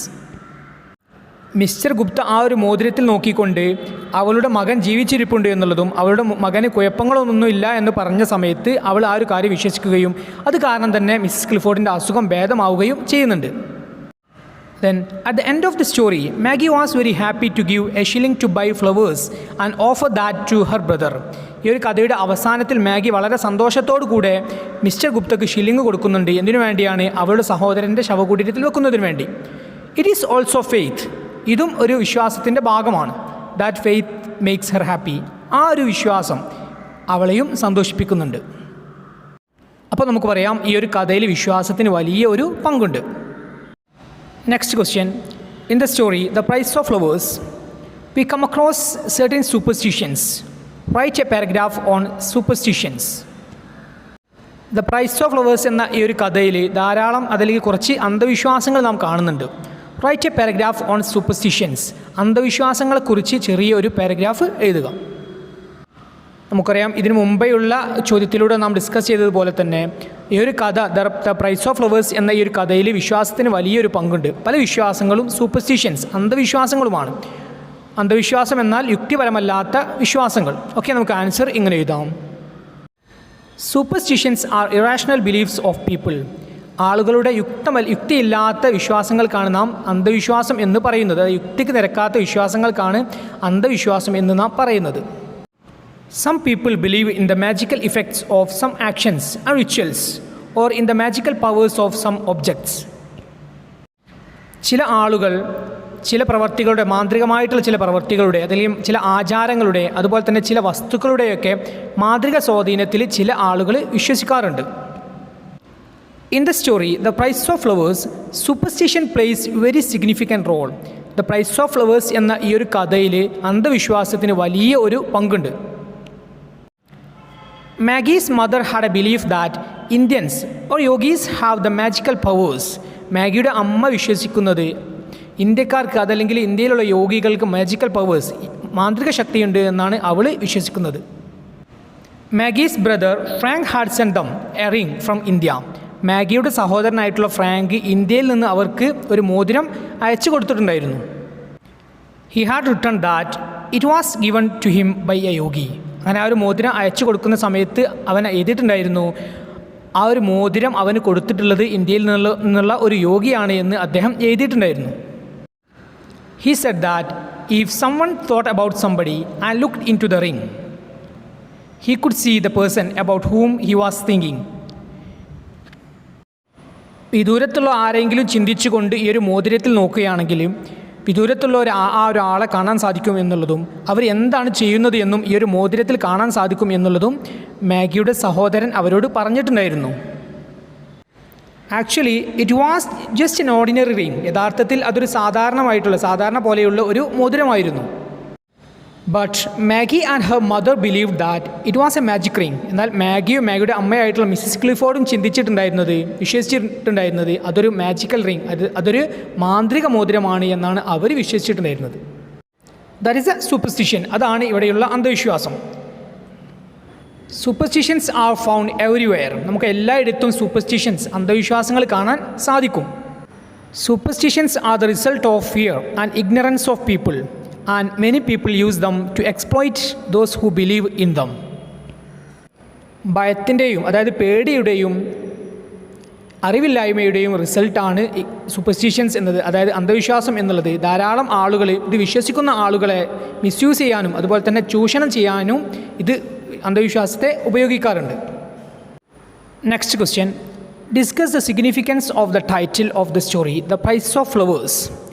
Mister Gupta ആ ഒരു മോതിരത്തിൽ നോക്കിക്കൊണ്ട് അവളുടെ മകൻ ജീവിച്ചിരിപ്പുണ്ട് എന്നുള്ളതും അവളുടെ മകന് കുഴപ്പങ്ങളൊന്നുമില്ല എന്ന് പറഞ്ഞ സമയത്ത് അവൾ ആ ഒരു കാര്യം വിശ്വസിക്കുകയും അത് കാരണം തന്നെ മിസ്സസ് ക്ലിഫോർഡിൻ്റെ അസുഖം ഭേദമാവുകയും ചെയ്യുന്നുണ്ട്. Then at the end of the story Maggie was very happy to give a shilling to buy flowers and offer that to her brother. ഈ ഒരു കഥയുടെ അവസാനത്തിൽ മാഗി വളരെ സന്തോഷത്തോടു കൂടെ മിസ്റ്റർ ഗുപ്തക്ക് ഷില്ലിംഗ് കൊടുക്കുന്നുണ്ട്. എന്തിനു വേണ്ടിയാണ്? അവളുടെ സഹോദരൻ്റെ ശവകുടീരത്തിൽ വെക്കുന്നതിന് വേണ്ടി. It is also faith. ഇതും ഒരു വിശ്വാസത്തിൻ്റെ ഭാഗമാണ്. That faith makes her happy. ആ ഒരു വിശ്വാസം അവളെയും സന്തോഷിപ്പിക്കുന്നുണ്ട്. അപ്പോൾ നമുക്ക് പറയാം ഈ ഒരു കഥയിൽ വിശ്വാസത്തിന് വലിയ ഒരു പങ്കുണ്ട്. Next question, in the story the price of flowers we come across certain superstitions. Write a paragraph on superstitions. The price of flowers എന്ന ഈ ഒരു കഥയിൽ ധാരാളം, അതിലേക്ക് കുറച്ച് അന്ധവിശ്വാസങ്ങൾ നാം കാണുന്നുണ്ട്. Write a paragraph on superstitions. അന്ധവിശ്വാസങ്ങളെക്കുറിച്ച് ചെറിയൊരു പാരഗ്രാഫ് എഴുതുക. നമുക്കറിയാം ഇതിനു മുമ്പെയുള്ള ചോദ്യത്തിലൂടെ നാം ഡിസ്കസ് ചെയ്തതുപോലെ തന്നെ ഈ ഒരു കഥ ദ പ്രൈസ് ഓഫ് ഫ്ലവേഴ്സ് എന്ന ഈ ഒരു കഥയിൽ വിശ്വാസത്തിന് വലിയൊരു പങ്കുണ്ട്. പല വിശ്വാസങ്ങളും സൂപ്പർസ്റ്റിഷ്യൻസ്, അന്ധവിശ്വാസങ്ങളുമാണ്. അന്ധവിശ്വാസം എന്നാൽ യുക്തിപരമല്ലാത്ത വിശ്വാസങ്ങൾ. ഓക്കെ, നമുക്ക് ആൻസർ ഇങ്ങനെ എഴുതാം. Superstitions are irrational beliefs of people. ആളുകളുടെ യുക്തിയില്ലാത്ത വിശ്വാസങ്ങൾക്കാണ് നാം അന്ധവിശ്വാസം എന്ന് പറയുന്നത്. യുക്തിക്ക് നിരക്കാത്ത വിശ്വാസങ്ങൾക്കാണ് അന്ധവിശ്വാസം എന്ന് നാം പറയുന്നത്. Some people believe in the magical effects of some actions and rituals or in the magical powers of some objects. ചില ആളുകൾ ചില പ്രവർത്തികളുടെ, മാന്ത്രികമായിട്ടുള്ള ചില പ്രവർത്തികളുടെ, അല്ലെങ്കിൽ ചില ആചാരങ്ങളുടെ, അതുപോലെ തന്നെ ചില വസ്തുക്കളുടെയൊക്കെ മാന്ത്രിക സ്വാധീനത്തിൽ ചില ആളുകൾ വിശ്വസിക്കാറുണ്ട്. In the story, The Price of Flowers, superstition plays very significant role. The Price of Flowers എന്ന ഈ ഒരു കഥയിൽ അന്ധവിശ്വാസത്തിന് വലിയ ഒരു പങ്കുണ്ട്. Maggie's mother had a belief that Indians or yogis have the magical powers. മാഗിയുടെ അമ്മ വിശ്വസിക്കുന്നത് ഇന്ത്യക്കാർക്ക്, അതല്ലെങ്കിൽ ഇന്ത്യയിലുള്ള യോഗികൾക്ക് മാജിക്കൽ പവേഴ്സ്, മാന്ത്രിക ശക്തിയുണ്ട് എന്നാണ് അവൾ വിശ്വസിക്കുന്നത്. Maggie's brother Frank had sent them a ring from India. മാഗിയുടെ സഹോദരനായിട്ടുള്ള ഫ്രാങ്ക് ഇന്ത്യയിൽ നിന്ന് അവർക്ക് ഒരു മോതിരം അയച്ചു കൊടുത്തിട്ടുണ്ടായിരുന്നു. He had written that it was given to him by a yogi. അങ്ങനെ ആ ഒരു മോതിരം അയച്ചു കൊടുക്കുന്ന സമയത്ത് അവൻ എഴുതിയിട്ടുണ്ടായിരുന്നു ആ ഒരു മോതിരം അവന് കൊടുത്തിട്ടുള്ളത് ഇന്ത്യയിൽ നിന്നുള്ള ഒരു യോഗിയാണ് എന്ന് അദ്ദേഹം എഴുതിയിട്ടുണ്ടായിരുന്നു. He said that if someone thought about somebody and looked into the ring, he could see the person about whom he was thinking. വിദൂരത്തുള്ള ആരെങ്കിലും ചിന്തിച്ചുകൊണ്ട് ഈ ഒരു മോതിരത്തിൽ നോക്കുകയാണെങ്കിൽ വിദൂരത്തുള്ള ഒരാളെ കാണാൻ സാധിക്കും എന്നുള്ളതും അവർ എന്താണ് ചെയ്യുന്നത് എന്നും ഈ ഒരു മോതിരത്തിൽ കാണാൻ സാധിക്കും എന്നുള്ളതും മാഗിയുടെ സഹോദരൻ അവരോട് പറഞ്ഞിട്ടുണ്ടായിരുന്നു. Actually it was just an ordinary ring. യഥാർത്ഥത്തിൽ അതൊരു സാധാരണ പോലെയുള്ള ഒരു മോതിരമായിരുന്നു. But Maggie and her mother believed that it was a magic ring. എന്നാൽ മാഗിയുടെ അമ്മയായിട്ടുള്ള മിസ്സിസ് ക്ലിഫോർഡും വിശ്വസിച്ചിട്ടുണ്ടായിരുന്നത് അതൊരു മാജിക്കൽ റിംഗ്, അതൊരു മാന്ത്രിക മോതിരമാണ് എന്നാണ് അവർ വിശ്വസിച്ചിട്ടുണ്ടായിരുന്നത്. That is a superstition. അതാണ് ഇവിടെയുള്ള അന്ധവിശ്വാസം. Superstitions are found everywhere. നമുക്ക് എല്ലായിടത്തും അന്ധവിശ്വാസങ്ങൾ കാണാൻ സാധിക്കും. Superstitions are the result of fear and ignorance of people and many people use them to exploit those who believe in them. ഭയത്തിൻ്റെയും അതായത് പേടിയുടെയും അറിവില്ലായ്മയുടെയും റിസൾട്ടാണ് സൂപ്പർസ്റ്റിഷൻസ് എന്നത്, അതായത് അന്ധവിശ്വാസം എന്നുള്ളത്. ധാരാളം ആളുകൾ ഇത് വിശ്വസിക്കുന്ന ആളുകളെ മിസ്യൂസ് ചെയ്യാനും അതുപോലെ തന്നെ ചൂഷണം ചെയ്യാനും ഇത് അന്ധവിശ്വാസത്തെ ഉപയോഗിക്കാറുണ്ട്. Next question, discuss the significance of the title of the story the price of flowers.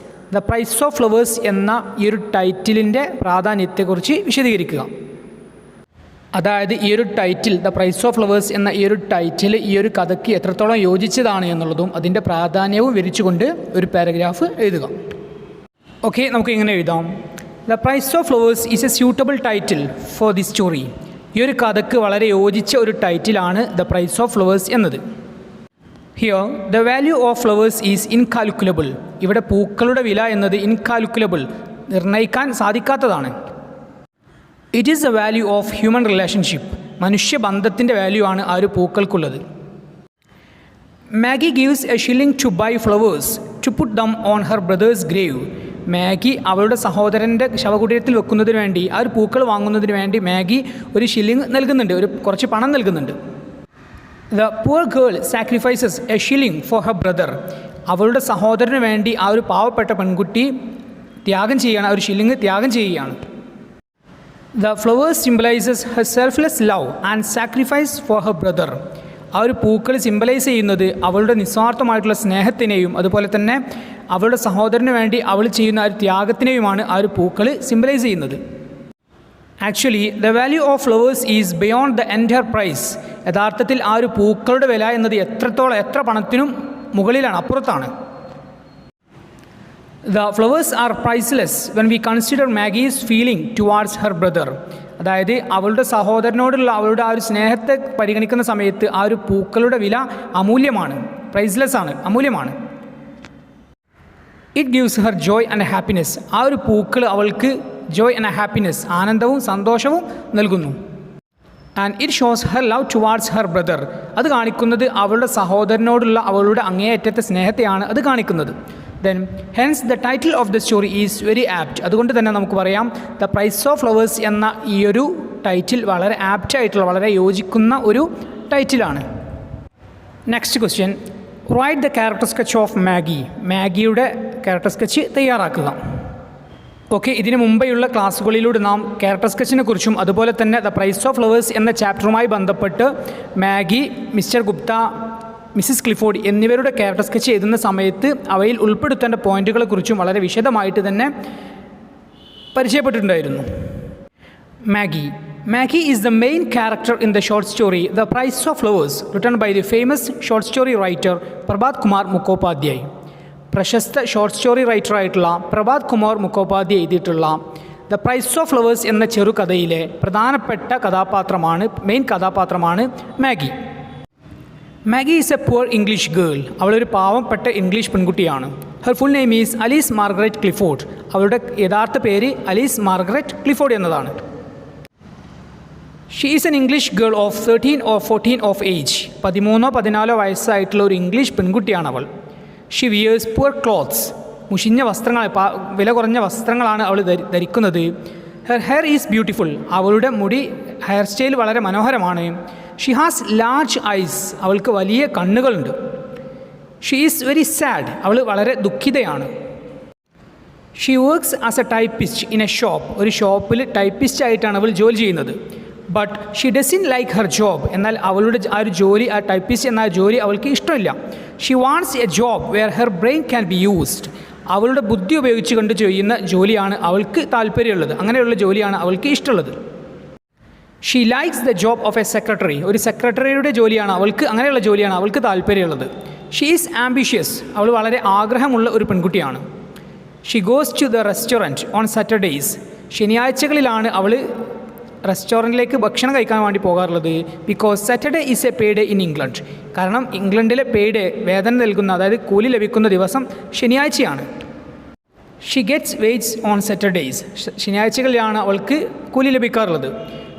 The price of flowers എന്ന ഈ ഒരു ടൈറ്റിലിൻ്റെ പ്രാധാന്യത്തെക്കുറിച്ച് വിശദീകരിക്കുക. അതായത് ഈ ഒരു title the price of flowers എന്ന ഈ ഒരു ടൈറ്റിൽ ഈ ഒരു കഥയ്ക്ക് എത്രത്തോളം യോജിച്ചതാണ് എന്നുള്ളതും അതിൻ്റെ പ്രാധാന്യവും വിവരിച്ചുകൊണ്ട് ഒരു പാരഗ്രാഫ് എഴുതുക. ഓക്കെ, നമുക്ക് ഇങ്ങനെ എഴുതാം. The price of flowers is a suitable title for the story. ഈ ഒരു കഥയ്ക്ക് വളരെ യോജിച്ച ഒരു ടൈറ്റിലാണ് ദ പ്രൈസ് ഓഫ് ഫ്ലവേഴ്സ് എന്നത്. Here the value of flowers is incalculable. ഇവിടെ പൂക്കളുടെ വില എന്നത് ഇൻകാൽക്കുലബിൾ, നിർണ്ണയിക്കാൻ സാധിക്കാത്തതാണ്. It is the value of human relationship. മനുഷ്യബന്ധത്തിൻ്റെ വാല്യൂ ആണ് ആ ഒരു പൂക്കൾക്കുള്ളത്. Maggie gives a shilling to buy flowers to put them on her brother's grave. Maggie അവളുടെ സഹോദരൻ്റെ ശവകുടീരത്തിൽ വെക്കുന്നതിന് വേണ്ടി, ആ ഒരു പൂക്കൾ വാങ്ങുന്നതിന് വേണ്ടി മാഗി ഒരു ഷില്ലിംഗ് നൽകുന്നുണ്ട്, കുറച്ച് പണം നൽകുന്നുണ്ട്. The poor girl sacrifices a shilling for her brother. അവളുടെ സഹോദരന് വേണ്ടി ആ ഒരു പാവപ്പെട്ട പെൺകുട്ടി ത്യാഗം ചെയ്യുകയാണ്, ആ ഒരു ഷില്ലിംഗ് ത്യാഗം ചെയ്യുകയാണ്. The flowers symbolizes her selfless love and sacrifice for her brother. ആ ഒരു പൂക്കൾ സിംബലൈസ് ചെയ്യുന്നത് അവളുടെ നിസ്വാർത്ഥമായിട്ടുള്ള സ്നേഹത്തിനെയും അതുപോലെ തന്നെ അവളുടെ സഹോദരന് വേണ്ടി അവൾ ചെയ്യുന്ന ആ ഒരു ത്യാഗത്തിനെയുമാണ് ആ ഒരു പൂക്കൾ സിംബലൈസ് ചെയ്യുന്നത്. Actually the value of flowers is beyond the entire price. യഥാർത്ഥത്തിൽ ആ ഒരു പൂക്കളുടെ വില എന്നത് എത്ര പണത്തിനും മുകളിലാണ്, അപ്പുറത്താണ്. The flowers are priceless when we consider മാഗീസ് feeling towards her brother. അതായത് അവളുടെ സഹോദരനോടുള്ള അവളുടെ ആ ഒരു സ്നേഹത്തെ പരിഗണിക്കുന്ന സമയത്ത് ആ ഒരു പൂക്കളുടെ വില അമൂല്യമാണ്, പ്രൈസ്ലെസ് ആണ്, അമൂല്യമാണ്. It gives her joy and happiness. ആ ഒരു പൂക്കൾ അവൾക്ക് ജോയ് ആൻഡ് ഹാപ്പിനെസ്, ആനന്ദവും സന്തോഷവും നൽകുന്നു. And it shows her love towards her brother. അത് കാണിക്കുന്നത് അവളുടെ സഹോദരനോടുള്ള അവളുടെ അങ്ങേയറ്റത്തെ സ്നേഹത്തെയാണ് അത് കാണിക്കുന്നത്. Then hence the title of the story is very apt. അതുകൊണ്ട് തന്നെ നമുക്ക് പറയാം ദ പ്രൈസ് ഓഫ് ഫ്ലവേഴ്സ് എന്ന ഈ ഒരു ടൈറ്റിൽ വളരെ ആപ്റ്റ് ആയിട്ടുള്ള, വളരെ യോജിക്കുന്ന ഒരു ടൈറ്റിലാണ്. Next question, write the character sketch of Maggie. മാഗിയുടെ ക്യാരക്ടർ സ്കെച്ച് തയ്യാറാക്കുക. ഓക്കെ, ഇതിനു മുമ്പെയുള്ള ക്ലാസ്സുകളിലൂടെ നാം ക്യാരക്ടർ സ്കെച്ചിനെ കുറിച്ചും അതുപോലെ തന്നെ ദ പ്രൈസ് ഓഫ് ഫ്ലവേഴ്സ് എന്ന ചാപ്റ്ററുമായി ബന്ധപ്പെട്ട് Maggie, Mr Gupta, Mrs Clifford എന്നിവരുടെ ക്യാരക്ടർ സ്കെച്ച് എഴുതുന്ന സമയത്ത് അവയിൽ ഉൾപ്പെടുത്തേണ്ട പോയിന്റുകളെക്കുറിച്ചും വളരെ വിശദമായിട്ട് തന്നെ പരിചയപ്പെട്ടിട്ടുണ്ടായിരുന്നു. Maggie is the main character in the short story the price of flowers written by the famous short story writer Prabhat Kumar Mukhopadhyay. പ്രശസ്ത ഷോർട്ട് സ്റ്റോറി റൈറ്ററായിട്ടുള്ള പ്രഭാത് കുമാർ മുഖോപാധ്യായ് എഴുതിയിട്ടുള്ള ദ പ്രൈസ് ഓഫ് ഫ്ലവേഴ്സ് എന്ന ചെറുകഥയിലെ പ്രധാനപ്പെട്ട മെയിൻ കഥാപാത്രമാണ് Maggie. Maggie is a poor English girl. അവളൊരു പാവപ്പെട്ട English പെൺകുട്ടിയാണ്. Her full name is Alice Margaret Clifford. അവളുടെ യഥാർത്ഥ പേര് അലീസ് മാർഗരറ്റ് ക്ലിഫോർഡ് എന്നതാണ്. She is an English girl of 13 or 14 of age. 13-14 വയസ്സായിട്ടുള്ള ഒരു ഇംഗ്ലീഷ് പെൺകുട്ടിയാണ് അവൾ. She wears poor clothes. മുഷിഞ്ഞ വസ്ത്രങ്ങൾ, വില കുറഞ്ഞ വസ്ത്രങ്ങളാണ് അവൾ ധരിക്കുന്നത്. Her hair is beautiful. അവളുടെ ഹെയർ സ്റ്റൈൽ വളരെ മനോഹരമാണ്. She has large ice. അവൾക്ക് വലിയ കണ്ണുകളുണ്ട്. She is very sad. അവൾ വളരെ ദുഃഖിതയാണ്. She works as a typist in a shop. ഒരു ഷോപ്പിൽ ടൈപ്പിസ്റ്റ് ആയിട്ടാണ് അവൾ ജോലി ചെയ്യുന്നത്. But she doesn't like her job. എന്നാൽ അവളുടെ ആ ഒരു ജോലി, ആ ടൈപ്പിസ്റ്റ് എന്ന ജോലി അവൾക്ക് ഇഷ്ടമില്ല. She wants a job where her brain can be used. അവളുടെ ബുദ്ധി ഉപയോഗിച്ച് കൊണ്ട് ചെയ്യുന്ന ജോലിയാണ് അവൾക്ക് താല്പര്യമുള്ളത്. അങ്ങനെയുള്ള ജോലിയാണ് അവൾക്ക് ഇഷ്ടമുള്ളത്. She likes the job of a secretary. ഒരു സെക്രട്ടറിയുടെ ജോലിയാണ് അവൾക്ക്, അങ്ങനെയുള്ള ജോലിയാണ് അവൾക്ക് താല്പര്യമുള്ളത്. She is ambitious. അവൾ വളരെ ആഗ്രഹമുള്ള ഒരു പെൺകുട്ടിയാണ്. She goes to the restaurant on Saturdays. ശനിയാഴ്ചകളിലാണ് അവൾ റെസ്റ്റോറൻറ്റിലേക്ക് ഭക്ഷണം കഴിക്കാൻ വേണ്ടി പോകാറുള്ളത്. Because Saturday is a pay day in England. കാരണം ഇംഗ്ലണ്ടിലെ പേ ഡേ, വേതനം നൽകുന്ന, അതായത് കൂലി ലഭിക്കുന്ന ദിവസം ശനിയാഴ്ചയാണ്. She gets wages on Saturdays. ശനിയാഴ്ചകളിലാണ് അവൾക്ക് കൂലി ലഭിക്കാറുള്ളത്.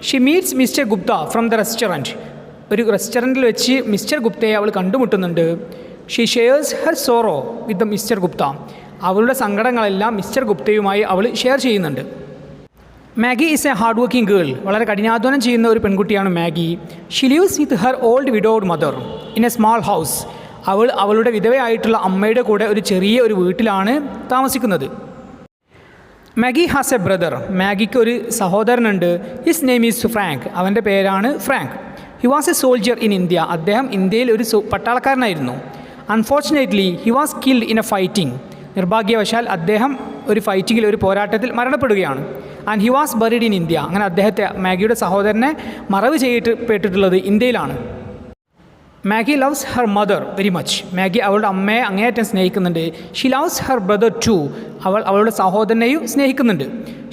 She meets Mr Gupta from the restaurant. ഒരു റെസ്റ്റോറൻറ്റിൽ വെച്ച് മിസ്റ്റർ ഗുപ്തയെ അവൾ കണ്ടുമുട്ടുന്നുണ്ട്. She shares her sorrow with the Mr Gupta. അവളുടെ സങ്കടങ്ങളെല്ലാം മിസ്റ്റർ ഗുപ്തയുമായി അവൾ ഷെയർ ചെയ്യുന്നുണ്ട്. Maggie is a hard working girl. വളരെ കഠിനാധ്വാനം ചെയ്യുന്ന ഒരു പെൺകുട്ടിയാണ് Maggie. She lives with her old widowed mother in a small house. അവൾ അവളുടെ വിധവയായിട്ടുള്ള അമ്മയുടെ കൂടെ ഒരു ചെറിയ ഒരു വീട്ടിലാണ് താമസിക്കുന്നത്. Maggie has a brother. മാഗിക്ക് ഒരു സഹോദരനുണ്ട്. His name is Frank. അവൻ്റെ പേരാണ് Frank. He was a soldier in India. അദ്ദേഹം ഇന്ത്യയിൽ ഒരു പട്ടാളക്കാരനായിരുന്നു. Unfortunately he was killed in a fighting. നിർഭാഗ്യവശാൽ അദ്ദേഹം ഒരു ഫൈറ്റിങ്ങിൽ, ഒരു പോരാട്ടത്തിൽ മരണപ്പെടുകയാണ്. And he was buried in India. അങ്ങനെ അദ്ദേഹത്തെ, മാഗിയുടെ സഹോദരനെ മറവ് ചെയ്യപ്പെട്ടിട്ടുള്ളത് ഇന്ത്യയിലാണ്. Maggie loves her mother very much. Maggie അവളുടെ അമ്മയെ അങ്ങേയറ്റം സ്നേഹിക്കുന്നുണ്ട്. She loves her brother to. അവൾ അവളുടെ സഹോദരനെയും സ്നേഹിക്കുന്നുണ്ട്.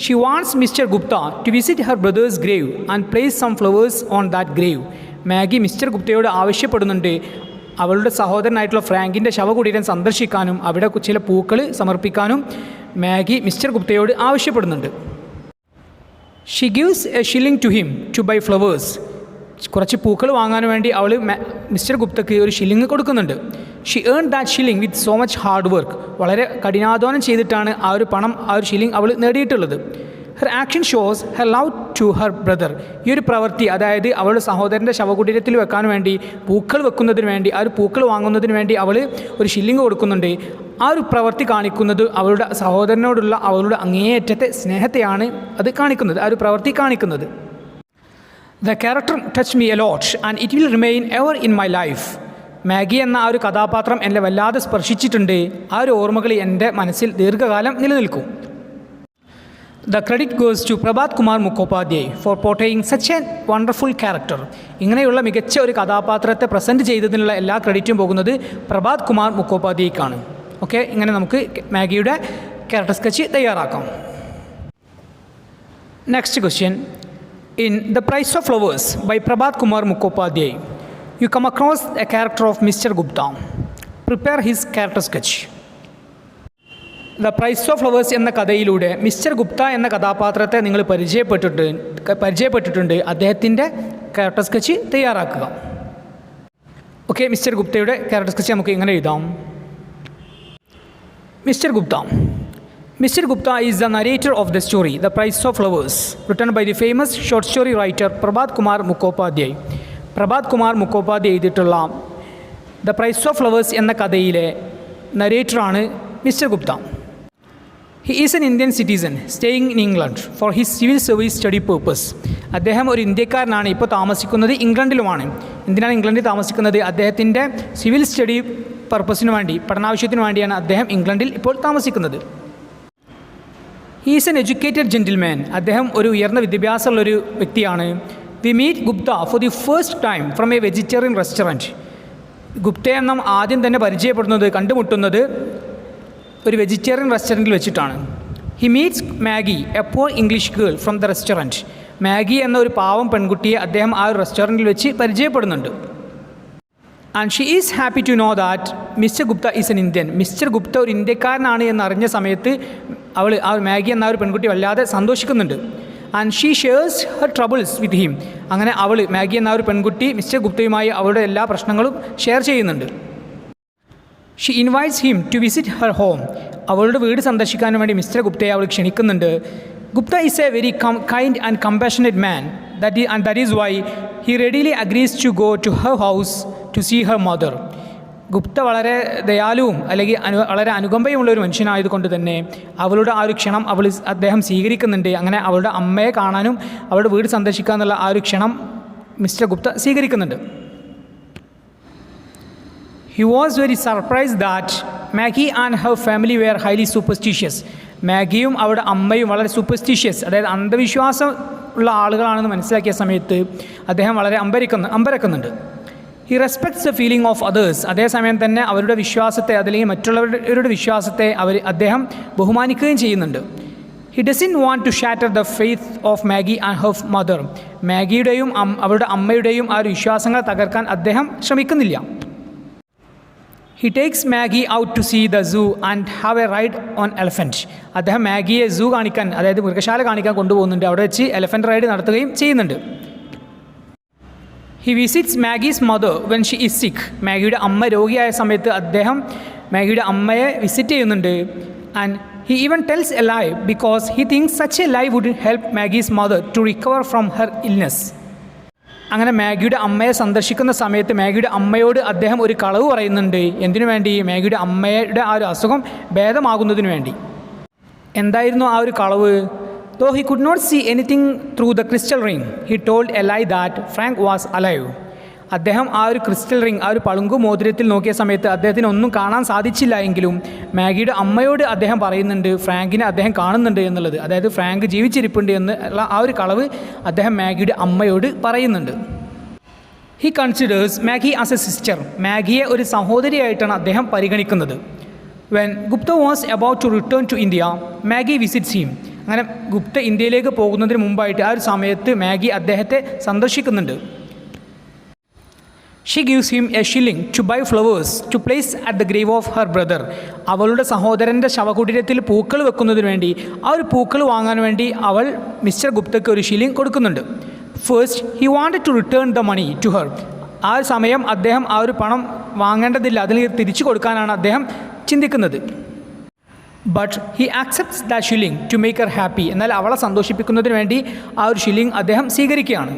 She wants Mr Gupta to visit her brother's grave and place some flowers on that grave. Maggie Mr ഗുപ്തയോട് ആവശ്യപ്പെടുന്നുണ്ട് അവളുടെ സഹോദരനായിട്ടുള്ള ഫ്രാങ്കിൻ്റെ ശവകുടീരം സന്ദർശിക്കാനും അവിടെ ചില പൂക്കൾ സമർപ്പിക്കാനും മാഗി മിസ്റ്റർ ഗുപ്തയോട് ആവശ്യപ്പെടുന്നുണ്ട്. She gives a shilling to him to buy flowers. കുറച്ച് പൂക്കൾ വാങ്ങാൻ വേണ്ടി അവൾ മിസ്റ്റർ ഗുപ്തയ്ക്ക് ഒരു ഷില്ലിംഗ് കൊടുക്കുന്നുണ്ട്. She earn that shilling with so much hard work. വളരെ കഠിനാധ്വാനം ചെയ്തിട്ടാണ് ആ ഒരു പണം, ആ ഒരു ഷില്ലിംഗ് അവൾ നേടിയിട്ടുള്ളത്. Her action shows her love to her brother. ഈ ഒരു പ്രവൃത്തി, അതായത് അവളുടെ സഹോദരൻ്റെ ശവകുടീരത്തിൽ വെക്കാൻ വേണ്ടി, പൂക്കൾ വെക്കുന്നതിന് വേണ്ടി, ആ ഒരു പൂക്കൾ വാങ്ങുന്നതിന് വേണ്ടി അവൾ ഒരു ഷില്ലിംഗ് കൊടുക്കുന്നുണ്ട്. ആ ഒരു പ്രവൃത്തി കാണിക്കുന്നത് അവളുടെ സഹോദരനോടുള്ള അവളുടെ അങ്ങേയറ്റത്തെ സ്നേഹത്തെയാണ് അത് കാണിക്കുന്നത്, ആ ഒരു പ്രവൃത്തി കാണിക്കുന്നത്. The character touch me a lot and it will remain ever in my life. Maggi എന്ന ആ ഒരു കഥാപാത്രം എന്നെ വല്ലാതെ സ്പർശിച്ചിട്ടുണ്ട്. ആ ഒരു ഓർമ്മകൾ എൻ്റെ മനസ്സിൽ ദീർഘകാലം നിലനിൽക്കും. The credit goes to Prabhat Kumar Mukhopadhyay for portraying such a wonderful character. ഇങ്ങനെയുള്ള മികച്ച ഒരു കഥാപാത്രത്തെ പ്രസൻറ്റ് ചെയ്തതിനുള്ള എല്ലാ ക്രെഡിറ്റും പോകുന്നത് പ്രഭാത് കുമാർ മുഖോപാധ്യായ്ക്കാണ്. ഓക്കെ, ഇങ്ങനെ നമുക്ക് മാഗിയുടെ ക്യാരക്ടർ സ്കെച്ച് തയ്യാറാക്കാം. Next question. In The Price of Flowers by Prabhat Kumar Mukhopadhyay, you come across a character of Mr. Gupta. Prepare his character sketch. The Price of Flowers എന്ന കഥയിലൂടെ mister Gupta എന്ന കഥാപാത്രത്തെ നിങ്ങൾ പരിചയപ്പെട്ടിട്ടുണ്ട്. അദ്ദേഹത്തിൻ്റെ character sketch തയ്യാറാക്കുക. Okay, mister ഗുപ്തയുടെ character sketch നമുക്ക് ഇങ്ങനെ എഴുതാം. Mister Gupta. Mr. Gupta is the narrator of the story The Price of Flowers, written by the famous short story writer Prabhat Kumar Mukhopadhyay. Prabhat Kumar Mukhopadhyay എഴുതിയിട്ടുള്ള ദ പ്രൈസ് ഓഫ് ഫ്ലവേഴ്സ് എന്ന കഥയിലെ നരേറ്ററാണ് Mr Gupta. He is an Indian citizen staying in England for his civil service study purpose. അദ്ദേഹം ഒരു ഇന്ത്യക്കാരനാണ്, ഇപ്പോൾ താമസിക്കുന്നത് ഇംഗ്ലണ്ടിലുമാണ്. എന്തിനാണ് ഇംഗ്ലണ്ടിൽ താമസിക്കുന്നത്? അദ്ദേഹത്തിൻ്റെ സിവിൽ സ്റ്റഡി പർപ്പസിന് വേണ്ടി, പഠനാവശ്യത്തിന് വേണ്ടിയാണ് അദ്ദേഹം ഇംഗ്ലണ്ടിൽ ഇപ്പോൾ താമസിക്കുന്നത്. He is an educated gentleman. അദ്ദേഹം ഒരു ഉയർന്ന വിദ്യാഭ്യാസമുള്ളൊരു വ്യക്തിയാണ്. We meet Gupta for the first time from a vegetarian restaurant. ഗുപ്തയെ നാം ആദ്യം തന്നെ കണ്ടുമുട്ടുന്നത് ഒരു വെജിറ്റേറിയൻ റെസ്റ്റോറൻറ്റിൽ വെച്ചിട്ടാണ്. He meets Maggie, a poor English girl from the restaurant. Maggie എന്ന ഒരു പാവം പെൺകുട്ടിയെ അദ്ദേഹം ആ ഒരു റെസ്റ്റോറൻറ്റിൽ വെച്ച് പരിചയപ്പെടുന്നുണ്ട്. And she is happy to know that Mr Gupta is an Indian. Mr Gupta ഒരു ഇന്ത്യക്കാരനാണ് എന്നറിഞ്ഞ സമയത്ത് ആ മാഗി എന്ന ഒരു പെൺകുട്ടി വല്ലാതെ സന്തോഷിക്കുന്നുണ്ട്. And she shares her troubles with him. അങ്ങനെ മാഗി എന്ന ഒരു പെൺകുട്ടി മിസ്റ്റർ ഗുപ്തയുമായി അവളുടെ എല്ലാ പ്രശ്നങ്ങളും ഷെയർ ചെയ്യുന്നുണ്ട്. She invites him to visit her home. അവളുടെ വീട് സന്ദർശിക്കാൻ വേണ്ടി മിസ്റ്റർ ഗുപ്തയെ അവൾ ക്ഷണിക്കുന്നുണ്ട്. Gupta is a very kind and compassionate man. That is why he readily agrees to go to her house to see her mother. Gupta വളരെ ദയാലുവും അല്ലെങ്കിൽ വളരെ അനുകമ്പയുമുള്ള ഒരു മനുഷ്യനായതുകൊണ്ട് തന്നെ അവളുടെ ആ ഒരു ക്ഷണം അദ്ദേഹം സ്വീകരിക്കുന്നുണ്ട്. അങ്ങനെ അവളുടെ അമ്മയെ കാണാനും അവളുടെ വീട് സന്ദർശിക്കുക എന്നുള്ള ആ ഒരു ക്ഷണം മിസ്റ്റർ ഗുപ്ത സ്വീകരിക്കുന്നുണ്ട്. He was very surprised that Maggie and her family were highly superstitious. മാഗിയും അവരുടെ അമ്മയും വളരെ സൂപ്പർസ്റ്റിഷ്യസ്, അതായത് അന്ധവിശ്വാസം ഉള്ള ആളുകളാണെന്ന് മനസ്സിലാക്കിയ സമയത്ത് അദ്ദേഹം വളരെ അമ്പരക്കുന്നുണ്ട്. He respects the feeling of others. അതേസമയം തന്നെ അവരുടെ വിശ്വാസത്തെ അല്ലെങ്കിൽ മറ്റുള്ളവരുടെ വിശ്വാസത്തെ അദ്ദേഹം ബഹുമാനിക്കുകയും ചെയ്യുന്നുണ്ട്. He doesn't want to shatter the faith of Maggie and her mother. മാഗിയുടെയും അവരുടെ അമ്മയുടെയും ആ ഒരു വിശ്വാസങ്ങൾ തകർക്കാൻ അദ്ദേഹം ശ്രമിക്കുന്നില്ല. He takes Maggie out to see the zoo and have a ride on elephant. അദ്ദേഹം മാഗിയെ സൂ കാണിക്കാൻ, അതായത് മൃഗശാല കാണിക്കാൻ കൊണ്ടുപോകുന്നുണ്ട്. അവിടെ വെച്ച് എലഫൻറ്റ് റൈഡ് നടത്തുകയും ചെയ്യുന്നുണ്ട്. He visits Maggie's mother when she is sick. മാഗിയുടെ അമ്മ രോഗിയായ സമയത്ത് അദ്ദേഹം മാഗിയുടെ അമ്മയെ വിസിറ്റ് ചെയ്യുന്നുണ്ട്. And he even tells a lie because he thinks such a lie would help Maggie's mother to recover from her illness. അങ്ങനെ മാഗിയുടെ അമ്മയെ സന്ദർശിക്കുന്ന സമയത്ത് മാഗിയുടെ അമ്മയോട് അദ്ദേഹം ഒരു കളവ് പറയുന്നുണ്ട്. എന്തിനു വേണ്ടി? മാഗിയുടെ അമ്മയുടെ ആ ഒരു അസുഖം ഭേദമാകുന്നതിന് വേണ്ടി. എന്തായിരുന്നു ആ ഒരു കളവ്? Though he could not see anything through the crystal ring, he told a lie that Frank was alive. അദ്ദേഹം ആ ഒരു ക്രിസ്റ്റൽ റിംഗ്, ആ ഒരു പളുങ്കു മോതിരത്തിൽ നോക്കിയ സമയത്ത് അദ്ദേഹത്തിന് ഒന്നും കാണാൻ സാധിച്ചില്ല എങ്കിലും മാഗിയുടെ അമ്മയോട് അദ്ദേഹം പറയുന്നുണ്ട് ഫ്രാങ്കിനെ അദ്ദേഹം കാണുന്നുണ്ട് എന്നുള്ളത്. അതായത് ഫ്രാങ്ക് ജീവിച്ചിരിപ്പുണ്ട് എന്നുള്ള ആ ഒരു കളവ് അദ്ദേഹം മാഗിയുടെ അമ്മയോട് പറയുന്നുണ്ട്. He considers Maggie as a sister. മാഗിയെ ഒരു സഹോദരിയായിട്ടാണ് അദ്ദേഹം പരിഗണിക്കുന്നത്. When Gupta was about to return to India, Maggie visits him. അങ്ങനെ ഗുപ്ത ഇന്ത്യയിലേക്ക് പോകുന്നതിന് മുമ്പായിട്ട് ആ ഒരു സമയത്ത് മാഗി അദ്ദേഹത്തെ സന്ദർശിക്കുന്നുണ്ട്. She gives him a shilling to buy flowers to place at the grave of her brother. അവളുടെ സഹോദരൻ്റെ ശവകുടീരത്തിൽ പൂക്കൾ വെക്കുന്നതിന് വേണ്ടി, ആ ഒരു പൂക്കൾ വാങ്ങാൻ വേണ്ടി അവൾ മിസ്റ്റർ ഗുപ്തയ്ക്ക് ഒരു ഷില്ലിംഗ് കൊടുക്കുന്നുണ്ട്. First he wanted to return the money to her. ആ ഒരു സമയം അദ്ദേഹം ആ ഒരു പണം വാങ്ങേണ്ടതില്ല, അതിൽ തിരിച്ചു കൊടുക്കാനാണ് അദ്ദേഹം ചിന്തിക്കുന്നത്. But he accepts the shilling to make her happy. എന്നാൽ അവളെ സന്തോഷിപ്പിക്കുന്നതിന് വേണ്ടി ആ ഒരു ഷില്ലിംഗ് അദ്ദേഹം സ്വീകരിക്കുകയാണ്.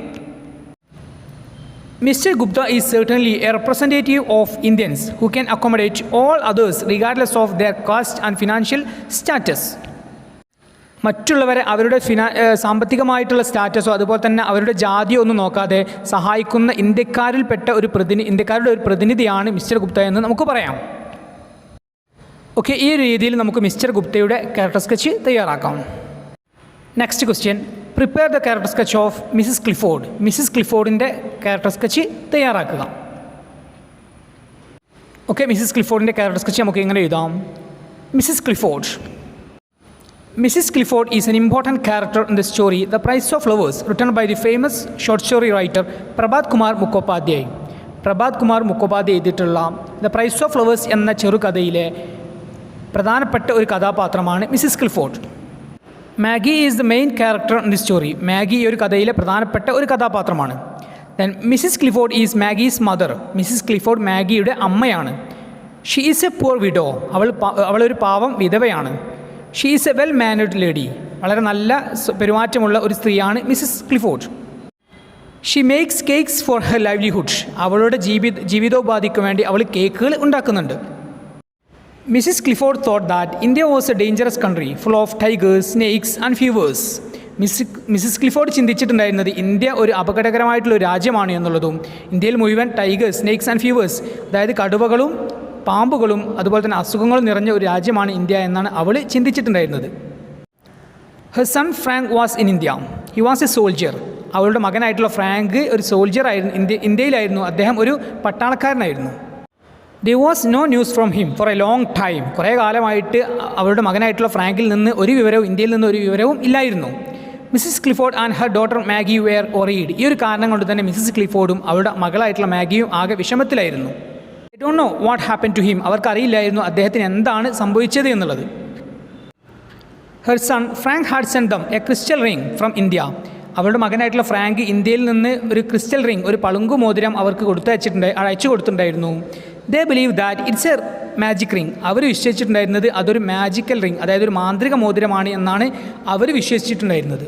Mr. Gupta is certainly a representative of Indians who can accommodate all others regardless of their caste and financial status. മറ്റുള്ളവരെ അവരുടെ സാമ്പത്തികമായിട്ടുള്ള സ്റ്റാറ്റസോ അതുപോലെ തന്നെ അവരുടെ ജാതിയോ ഒന്നും നോക്കാതെ സഹായിക്കുന്ന ഇന്ത്യക്കാരുടെ ഒരു പ്രതിനിധിയാണ് മിസ്റ്റർ ഗുപ്ത എന്ന് നമുക്ക് പറയാം. ഓക്കെ, ഈ രീതിയിൽ നമുക്ക് മിസ്റ്റർ ഗുപ്തയുടെ ക്യാരക്ടർ സ്കെച്ച് തയ്യാറാക്കാം. Next question, prepare the character sketch of Mrs Clifford. Mrs ക്ലിഫോർഡിൻ്റെ ക്യാരക്ടർ സ്കെച്ച് തയ്യാറാക്കുക. ഓക്കെ, മിസ്സിസ് ക്ലിഫോർഡിൻ്റെ ക്യാരക്ടർ സ്കെച്ച് നമുക്ക് എങ്ങനെ എഴുതാം? Mrs Clifford. Mrs. Clifford is an important character in the story The Price of Flowers, written by the famous short story writer Prabhat Kumar Mukhopadhyay. Prabhat Kumar Mukhopadhyay എഴുതിയിട്ടുള്ള the price of flowers എന്ന ചെറുകഥയിലെ പ്രധാനപ്പെട്ട ഒരു കഥാപാത്രമാണ് Mrs Clifford. Maggie is the main character in the story. Maggie ഈ ഒരു കഥയിലെ പ്രധാനപ്പെട്ട ഒരു കഥാപാത്രമാണ്. Then Mrs Clifford is Maggie's mother. Mrs Clifford മാഗിയുടെ അമ്മയാണ്. She is a poor widow. അവളൊരു പാവം വിധവയാണ്. She is a well mannered lady. വളരെ നല്ല പെരുമാറ്റമുള്ള ഒരു സ്ത്രീയാണ് Mrs Clifford. She makes cakes for her livelihood. അവളുടെ ജീവിതോപാധിക്ക് വേണ്ടി അവൾ കേക്കുകൾ ഉണ്ടാക്കുന്നുണ്ട്. Mrs Clifford thought that India was A dangerous country full of tigers, snakes and fevers. Mrs Clifford ചിന്തിച്ചിട്ടുണ്ടായിരുന്നത് ഇന്ത്യ ഒരു അപകടകരമായിട്ടുള്ള ഒരു രാജ്യമാണ് എന്നുള്ളതും ഇന്ത്യയിൽ മുഴുവൻ ടൈഗേഴ്സ്, സ്നേക്സ് ആൻഡ് ഫീവേഴ്സ്, അതായത് കടുവകളും പാമ്പുകളും അതുപോലെ തന്നെ അസുഖങ്ങളും നിറഞ്ഞ ഒരു രാജ്യമാണ് ഇന്ത്യ എന്നാണ് അവൾ ചിന്തിച്ചിട്ടുണ്ടായിരുന്നത്. Her son Frank was in India. He was a soldier. അവളുടെ മകനായിട്ടുള്ള ഫ്രാങ്ക് ഒരു സോൾജിയർ ആയിരുന്നു, ഇന്ത്യയിലായിരുന്നു. അദ്ദേഹം ഒരു പട്ടാളക്കാരനായിരുന്നു. There was no news from him for a long time. കുറേ കാലമായിട്ട് അവളുടെ മകനായിട്ടുള്ള ഫ്രാങ്കിൽ നിന്ന് ഒരു വിവരവും, ഇന്ത്യയിൽ നിന്ന് ഒരു വിവരവും ഇല്ലായിരുന്നു. Missus Clifford and her daughter Maggie were worried. ഈ ഒരു കാരണം കൊണ്ട് തന്നെ മിസ്സിസ് ക്ലിഫോർഡും അവളുടെ മകളായിട്ടുള്ള മാഗിയും ആകെ വിഷമത്തിലായിരുന്നു. I don't know what happen to him. അവർക്കറിയില്ലായിരുന്നു അദ്ദേഹത്തിന് എന്താണ് സംഭവിച്ചത് എന്നുള്ളത്. Her son Frank had send them a crystal ring from India. അവളുടെ മകനായിട്ടുള്ള ഫ്രാങ്ക് ഇന്ത്യയിൽ നിന്ന് ഒരു ക്രിസ്റ്റൽ റിംഗ്, ഒരു പളുങ്കു മോതിരം അവർക്ക് അയച്ചു കൊടുത്തിട്ടുണ്ടായിരുന്നു. They believe that it's a magic ring. അവർ വിശ്വസിച്ചിട്ടുണ്ടായിരുന്നത് അതൊരു മാജിക്കൽ റിംഗ്, അതായത് ഒരു മാന്ത്രിക മോതിരമാണ് എന്നാണ് അവർ വിശ്വസിച്ചിട്ടുണ്ടായിരുന്നത്.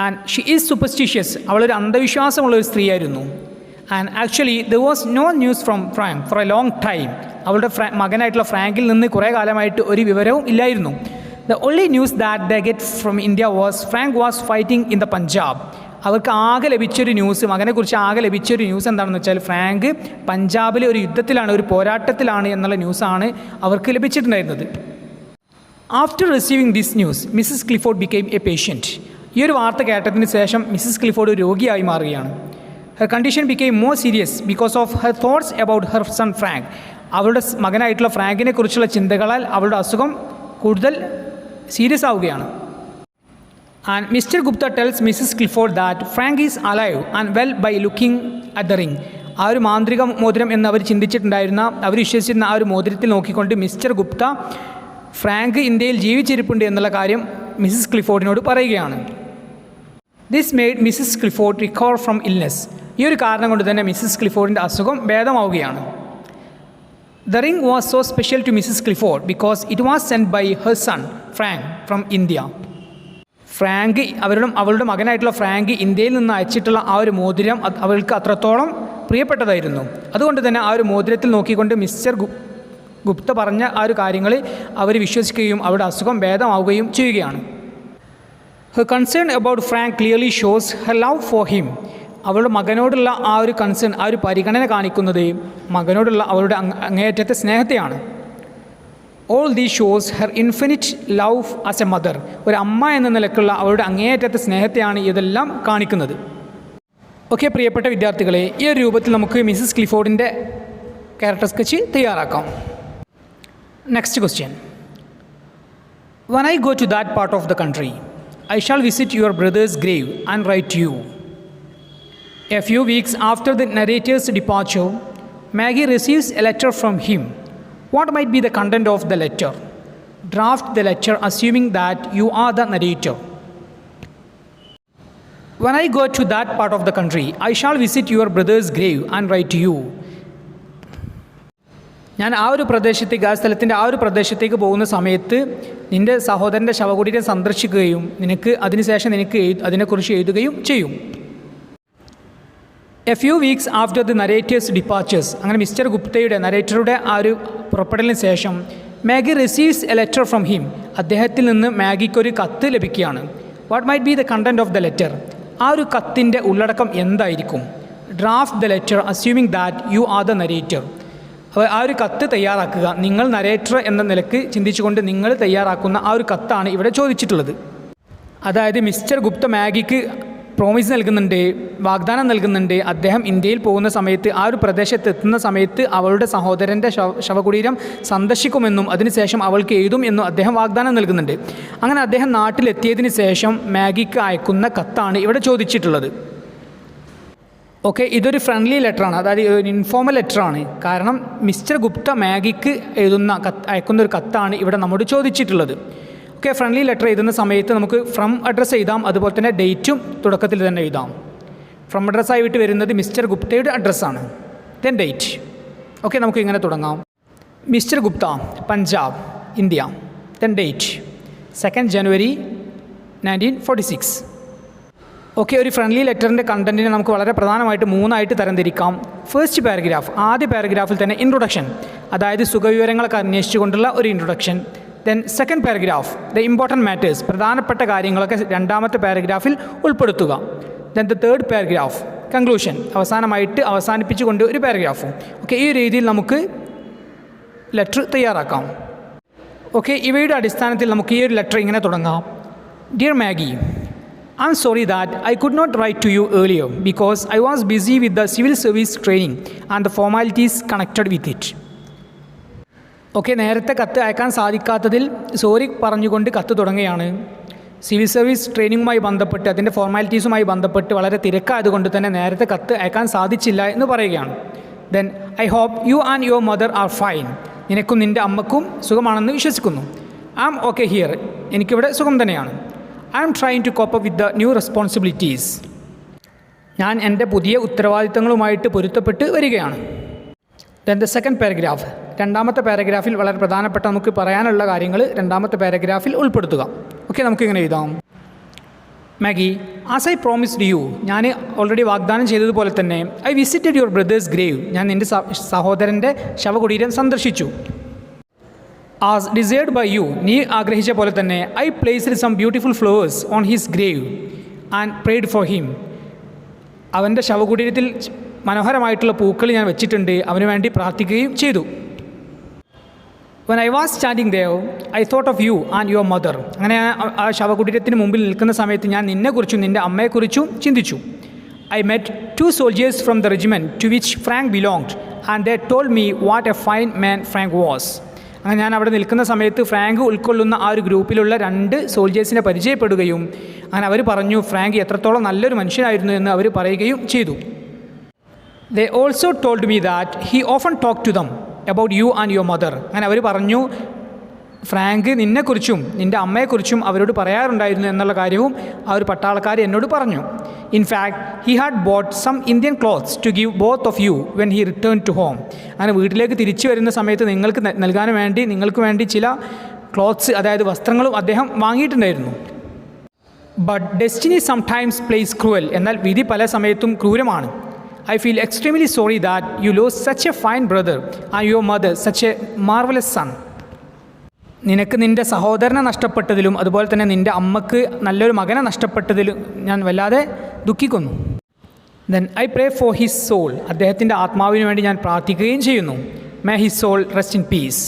And she is superstitious. അവളൊരു അന്ധവിശ്വാസമുള്ള ഒരു സ്ത്രീയായിരുന്നു. And actually there was no news from Frank for a long time. അവളുടെ മകനായിട്ടുള്ള ഫ്രാങ്കിൽ നിന്ന് കുറേ കാലമായിട്ട് ഒരു വിവരവും ഇല്ലായിരുന്നു. The only news that they get from India was Frank was fighting in the Punjab. അവർക്ക് ആകെ ലഭിച്ചൊരു ന്യൂസ്, മകനെക്കുറിച്ച് ആകെ ലഭിച്ചൊരു ന്യൂസ് എന്താണെന്ന് വെച്ചാൽ ഫ്രാങ്ക് പഞ്ചാബിലെ ഒരു യുദ്ധത്തിലാണ്, ഒരു പോരാട്ടത്തിലാണ് എന്നുള്ള ന്യൂസാണ് അവർക്ക് ലഭിച്ചിട്ടുണ്ടായിരുന്നത്. After receiving this news Mrs Clifford became a patient. ഈ ഒരു വാർത്ത കേട്ടതിന് ശേഷം മിസ്സസ് ക്ലിഫോർഡ് ഒരു രോഗിയായി മാറുകയാണ്. Her condition became more serious because of her thoughts about her son Frank. അവളുടെ മകനായിട്ടുള്ള ഫ്രാങ്കിനെ കുറിച്ചുള്ള ചിന്തകളാൽ അവളുടെ അസുഖം കൂടുതൽ സീരിയസ് ആവുകയാണ്. And mister Gupta tells missus Clifford that Frank is alive and well by looking at the ring. ആ ഒരു മാന്ത്രിക മോതിരം എന്ന് അവർ ചിന്തിച്ചിട്ടുണ്ടായിരുന്ന, അവർ വിശ്വസിച്ചിരുന്ന ആ ഒരു മോതിരത്തിൽ നോക്കിക്കൊണ്ട് മിസ്റ്റർ ഗുപ്ത ഫ്രാങ്ക് ഇന്ത്യയിൽ ജീവിച്ചിരിപ്പുണ്ട് എന്നുള്ള കാര്യം മിസ്സസ് ക്ലിഫോർഡിനോട് പറയുകയാണ്. This made Mrs Clifford recover from illness. ഈ ഒരു കാരണം കൊണ്ട് തന്നെ മിസ്സസ് ക്ലിഫോർഡിൻ്റെ അസുഖം ഭേദമാവുകയാണ്. The ring was so special to Mrs Clifford because it was send by her son Frank from India. Frank അവളുടെ മകനായിട്ടുള്ള ഫ്രാങ്ക് ഇന്ത്യയിൽ നിന്ന് അയച്ചിട്ടുള്ള ആ ഒരു മോതിരം അവൾക്ക് അത്രത്തോളം പ്രിയപ്പെട്ടതായിരുന്നു. അതുകൊണ്ട് തന്നെ ആ ഒരു മോതിരത്തിൽ നോക്കിക്കൊണ്ട് മിസ്റ്റർ ഗുപ്ത പറഞ്ഞ ആ ഒരു കാര്യങ്ങൾ അവർ വിശ്വസിക്കുകയും അവരുടെ അസുഖം ഭേദമാവുകയും ചെയ്യുകയാണ്. Her concern about Frank clearly shows her love for him. അവളുടെ മകനോടുള്ള ആ ഒരു കൺസേൺ, ആ ഒരു പരിഗണന കാണിക്കുന്നത് മകനോടുള്ള അവളുടെ അങ്ങേയറ്റത്തെ സ്നേഹത്തെയാണ്. ഓൾ ദീ shows her infinite love as A mother. ഒരു അമ്മ എന്ന നിലക്കുള്ള അവളുടെ അങ്ങേയറ്റത്തെ സ്നേഹത്തെയാണ് ഇതെല്ലാം കാണിക്കുന്നത്. ഓക്കെ പ്രിയപ്പെട്ട വിദ്യാർത്ഥികളെ, ഈ ഒരു രൂപത്തിൽ നമുക്ക് മിസ്സസ് ക്ലിഫോർഡിൻ്റെ ക്യാരക്ടർ സ്കെച്ച് തയ്യാറാക്കാം. Next question. When I go to that part of the country, I shall visit your brother's grave and write to you. A few weeks after the narrator's departure, Maggie receives a letter from him. What might be the content of the letter? Draft the letter assuming that you are the narrator. When I go to that part of the country, I shall visit your brother's grave and write to you. ഞാൻ ആ ഒരു പ്രദേശത്തേക്ക്, ആ സ്ഥലത്തിൻ്റെ ആ ഒരു പ്രദേശത്തേക്ക് പോകുന്ന സമയത്ത് നിൻ്റെ സഹോദരൻ്റെ ശവകുടീരം സന്ദർശിക്കുകയും അതിനുശേഷം നിനക്ക് അതിനെക്കുറിച്ച് എഴുതുകയും ചെയ്യും. A few weeks after the narrator's departures. അങ്ങനെ മിസ്റ്റർ ഗുപ്തയുടെ, നരേറ്ററുടെ ആ ഒരു പുറപ്പെടലിന് ശേഷം Maggie receives a letter from him. അദ്ദേഹത്തിൽ നിന്ന് മാഗിക്കൊരു കത്ത് ലഭിക്കുകയാണ്. What might be the content of the letter. ആ ഒരു കത്തിൻ്റെ ഉള്ളടക്കം എന്തായിരിക്കും? Draft the letter assuming that you are the narrator. അപ്പോൾ ആ ഒരു കത്ത് തയ്യാറാക്കുക. നിങ്ങൾ നരേറ്റർ എന്ന നിലക്ക് ചിന്തിച്ചുകൊണ്ട് നിങ്ങൾ തയ്യാറാക്കുന്ന ആ ഒരു കത്താണ് ഇവിടെ ചോദിച്ചിട്ടുള്ളത്. അതായത് മിസ്റ്റർ ഗുപ്ത മാഗിക്ക് പ്രോമിസ് നൽകുന്നുണ്ട്, വാഗ്ദാനം നൽകുന്നുണ്ട്. അദ്ദേഹം ഇന്ത്യയിൽ പോകുന്ന സമയത്ത്, ആ ഒരു പ്രദേശത്ത് എത്തുന്ന സമയത്ത് അവളുടെ സഹോദരൻ്റെ ശവകുടീരം സന്ദർശിക്കുമെന്നും അതിനുശേഷം അവൾക്ക് എഴുതും എന്നും അദ്ദേഹം വാഗ്ദാനം നൽകുന്നുണ്ട്. അങ്ങനെ അദ്ദേഹം നാട്ടിലെത്തിയതിന് ശേഷം മാഗിക്ക് അയക്കുന്ന കത്താണ് ഇവിടെ ചോദിച്ചിട്ടുള്ളത്. ഓക്കെ, ഇതൊരു ഫ്രണ്ട്ലി ലെറ്ററാണ്, അതായത് ഒരു ഇൻഫോർമൽ ലെറ്ററാണ്. കാരണം മിസ്റ്റർ ഗുപ്ത മാഗിക്ക് അയക്കുന്ന ഒരു കത്താണ് ഇവിടെ നമ്മോട് ചോദിച്ചിട്ടുള്ളത്. ഓക്കെ, ഫ്രണ്ട്ലി ലെറ്റർ എഴുതുന്ന സമയത്ത് നമുക്ക് ഫ്രം അഡ്രസ്സ് എഴുതാം, അതുപോലെ തന്നെ ഡേറ്റും തുടക്കത്തിൽ തന്നെ എഴുതാം. ഫ്രം അഡ്രസ്സായിട്ട് വരുന്നത് മിസ്റ്റർ ഗുപ്തയുടെ അഡ്രസ്സാണ്, ദെൻ ഡേറ്റ്. ഓക്കെ, നമുക്ക് ഇങ്ങനെ തുടങ്ങാം. Mister Gupta, Punjab, India. Then date 2 ജനുവരി 1946. ഓക്കെ, ഒരു ഫ്രണ്ട്ലി ലെറ്ററിൻ്റെ കണ്ടൻറ്റിനെ നമുക്ക് വളരെ പ്രധാനമായിട്ട് 3 തരംതിരിക്കാം. ഫസ്റ്റ് പാരഗ്രാഫ്, ആദ്യ പാരഗ്രാഫിൽ തന്നെ ഇൻട്രൊഡക്ഷൻ, അതായത് സുഖവിവരങ്ങളൊക്കെ അന്വേഷിച്ചുകൊണ്ടുള്ള ഒരു introduction. Then second paragraph, the important matters, പ്രധാനപ്പെട്ട കാര്യങ്ങളൊക്കെ രണ്ടാമത്തെ പാരഗ്രാഫിൽ ഉൾപ്പെടുത്തുക. Then the third paragraph, conclusion, അവസാനിപ്പിച്ചുകൊണ്ട് ഒരു പാരഗ്രാഫും. ഓക്കെ, ഈ രീതിയിൽ നമുക്ക് ലെറ്റർ തയ്യാറാക്കാം. ഓക്കെ, ഇവയുടെ അടിസ്ഥാനത്തിൽ നമുക്ക് ഈ ഒരു ലെറ്റർ ഇങ്ങനെ തുടങ്ങാം. Dear Maggi, I'm sorry that I could not write to you earlier because I was busy with the civil service training and the formalities connected with it. Okay, നേരത്തെ കത്ത് അയക്കാൻ സാധിക്കാത്തതിൽ സോറി പറഞ്ഞുകൊണ്ട് കത്ത് തുടങ്ങുകയാണ്. സിവിൽ സർവീസ് ട്രെയിനിങ്ങുമായി ബന്ധപ്പെട്ട് അതിൻ്റെ ഫോർമാലിറ്റീസുമായി ബന്ധപ്പെട്ട് വളരെ തിരക്കായതുകൊണ്ട് തന്നെ നേരത്തെ കത്ത് അയക്കാൻ സാധിച്ചില്ല എന്ന് പറയുകയാണ്. Then I hope you and your mother are fine. നിനക്കും നിൻ്റെ അമ്മക്കും സുഖമാണെന്ന് വിശ്വസിക്കുന്നു. I am okay here. എനിക്കിവിടെ സുഖം തന്നെയാണ്. I am trying to cope up with the new responsibilities. ഞാൻ എൻ്റെ പുതിയ ഉത്തരവാദിത്തങ്ങളുമായിട്ട് പൊരുത്തപ്പെട്ട് വരികയാണ്. ദെൻ ദ സെക്കൻഡ് പാരഗ്രാഫ്, രണ്ടാമത്തെ പാരഗ്രാഫിൽ വളരെ പ്രധാനപ്പെട്ട നമുക്ക് പറയാനുള്ള കാര്യങ്ങൾ രണ്ടാമത്തെ പാരഗ്രാഫിൽ ഉൾപ്പെടുത്തുക. ഓക്കെ, നമുക്കിങ്ങനെ എഴുതാം. Maggie, as I promised you, ഞാൻ ഓൾറെഡി വാഗ്ദാനം ചെയ്തതുപോലെ തന്നെ I visited your brother's grave, ഞാൻ നിൻ്റെ സഹോദരൻ്റെ ശവകുടീരം സന്ദർശിച്ചു. ആസ് ഡിസൈർഡ് ബൈ യു, നീ ആഗ്രഹിച്ച പോലെ തന്നെ I placed some beautiful flowers on his grave and prayed for him, അവൻ്റെ ശവകുടീരത്തിൽ മനോഹരമായിട്ടുള്ള പൂക്കൾ ഞാൻ വെച്ചിട്ടുണ്ട്, അവന് വേണ്ടി പ്രാർത്ഥിക്കുകയും ചെയ്തു. When I was standing there, I thought of you and your mother. അങ്ങനെ ആ ശവകുടീരത്തിന് മുമ്പിൽ നിൽക്കുന്ന സമയത്ത് ഞാൻ നിന്നെക്കുറിച്ചും നിൻ്റെ അമ്മയെക്കുറിച്ചും ചിന്തിച്ചു. I met 2 soldiers from the regiment to which Frank belonged and they told me what a fine man Frank was. അങ്ങനെ ഞാൻ അവിടെ നിൽക്കുന്ന സമയത്ത് ഫ്രാങ്ക് ഉൾക്കൊള്ളുന്ന ആ ഒരു ഗ്രൂപ്പിലുള്ള 2 സോൾജേഴ്സിനെ പരിചയപ്പെടുകയും അങ്ങനെ അവർ പറഞ്ഞു ഫ്രാങ്ക് എത്രത്തോളം നല്ലൊരു മനുഷ്യനായിരുന്നു എന്ന് അവർ പറയുകയും ചെയ്തു. They also told me that he often talked to them about you and your mother. അങ്ങനെ അവർ പറഞ്ഞു ഫ്രാങ്ക് നിന്നെക്കുറിച്ചും നിൻ്റെ അമ്മയെക്കുറിച്ചും അവരോട് പറയാറുണ്ടായിരുന്നു എന്നുള്ള കാര്യവും ആ ഒരു പട്ടാളക്കാർ എന്നോട് പറഞ്ഞു. In fact he had bought some Indian clothes to give both of you when he return to home. അങ്ങനെ വീട്ടിലേക്ക് തിരിച്ചു വരുന്ന സമയത്ത് നിങ്ങൾക്ക് വേണ്ടി ചില ക്ലോത്ത്സ്, അതായത് വസ്ത്രങ്ങളും അദ്ദേഹം വാങ്ങിയിട്ടുണ്ടായിരുന്നു. But destiny sometimes plays cruel, എന്നാൽ വിധി പല സമയത്തും ക്രൂരമാണ്. I feel extremely sorry that you lost such a fine brother and your mother such a marvelous son. നിനക്ക് നിൻ്റെ സഹോദരനെ നഷ്ടപ്പെട്ടതിലും അതുപോലെ തന്നെ നിൻ്റെ അമ്മക്ക് നല്ലൊരു മകനെ നഷ്ടപ്പെട്ടതിലും ഞാൻ വല്ലാതെ ദുഃഖിക്കുന്നു. Then I pray for his soul. അദ്ദേഹത്തിൻ്റെ ആത്മാവിന് വേണ്ടി ഞാൻ പ്രാർത്ഥിക്കുകയും ചെയ്യുന്നു. May his soul rest in peace.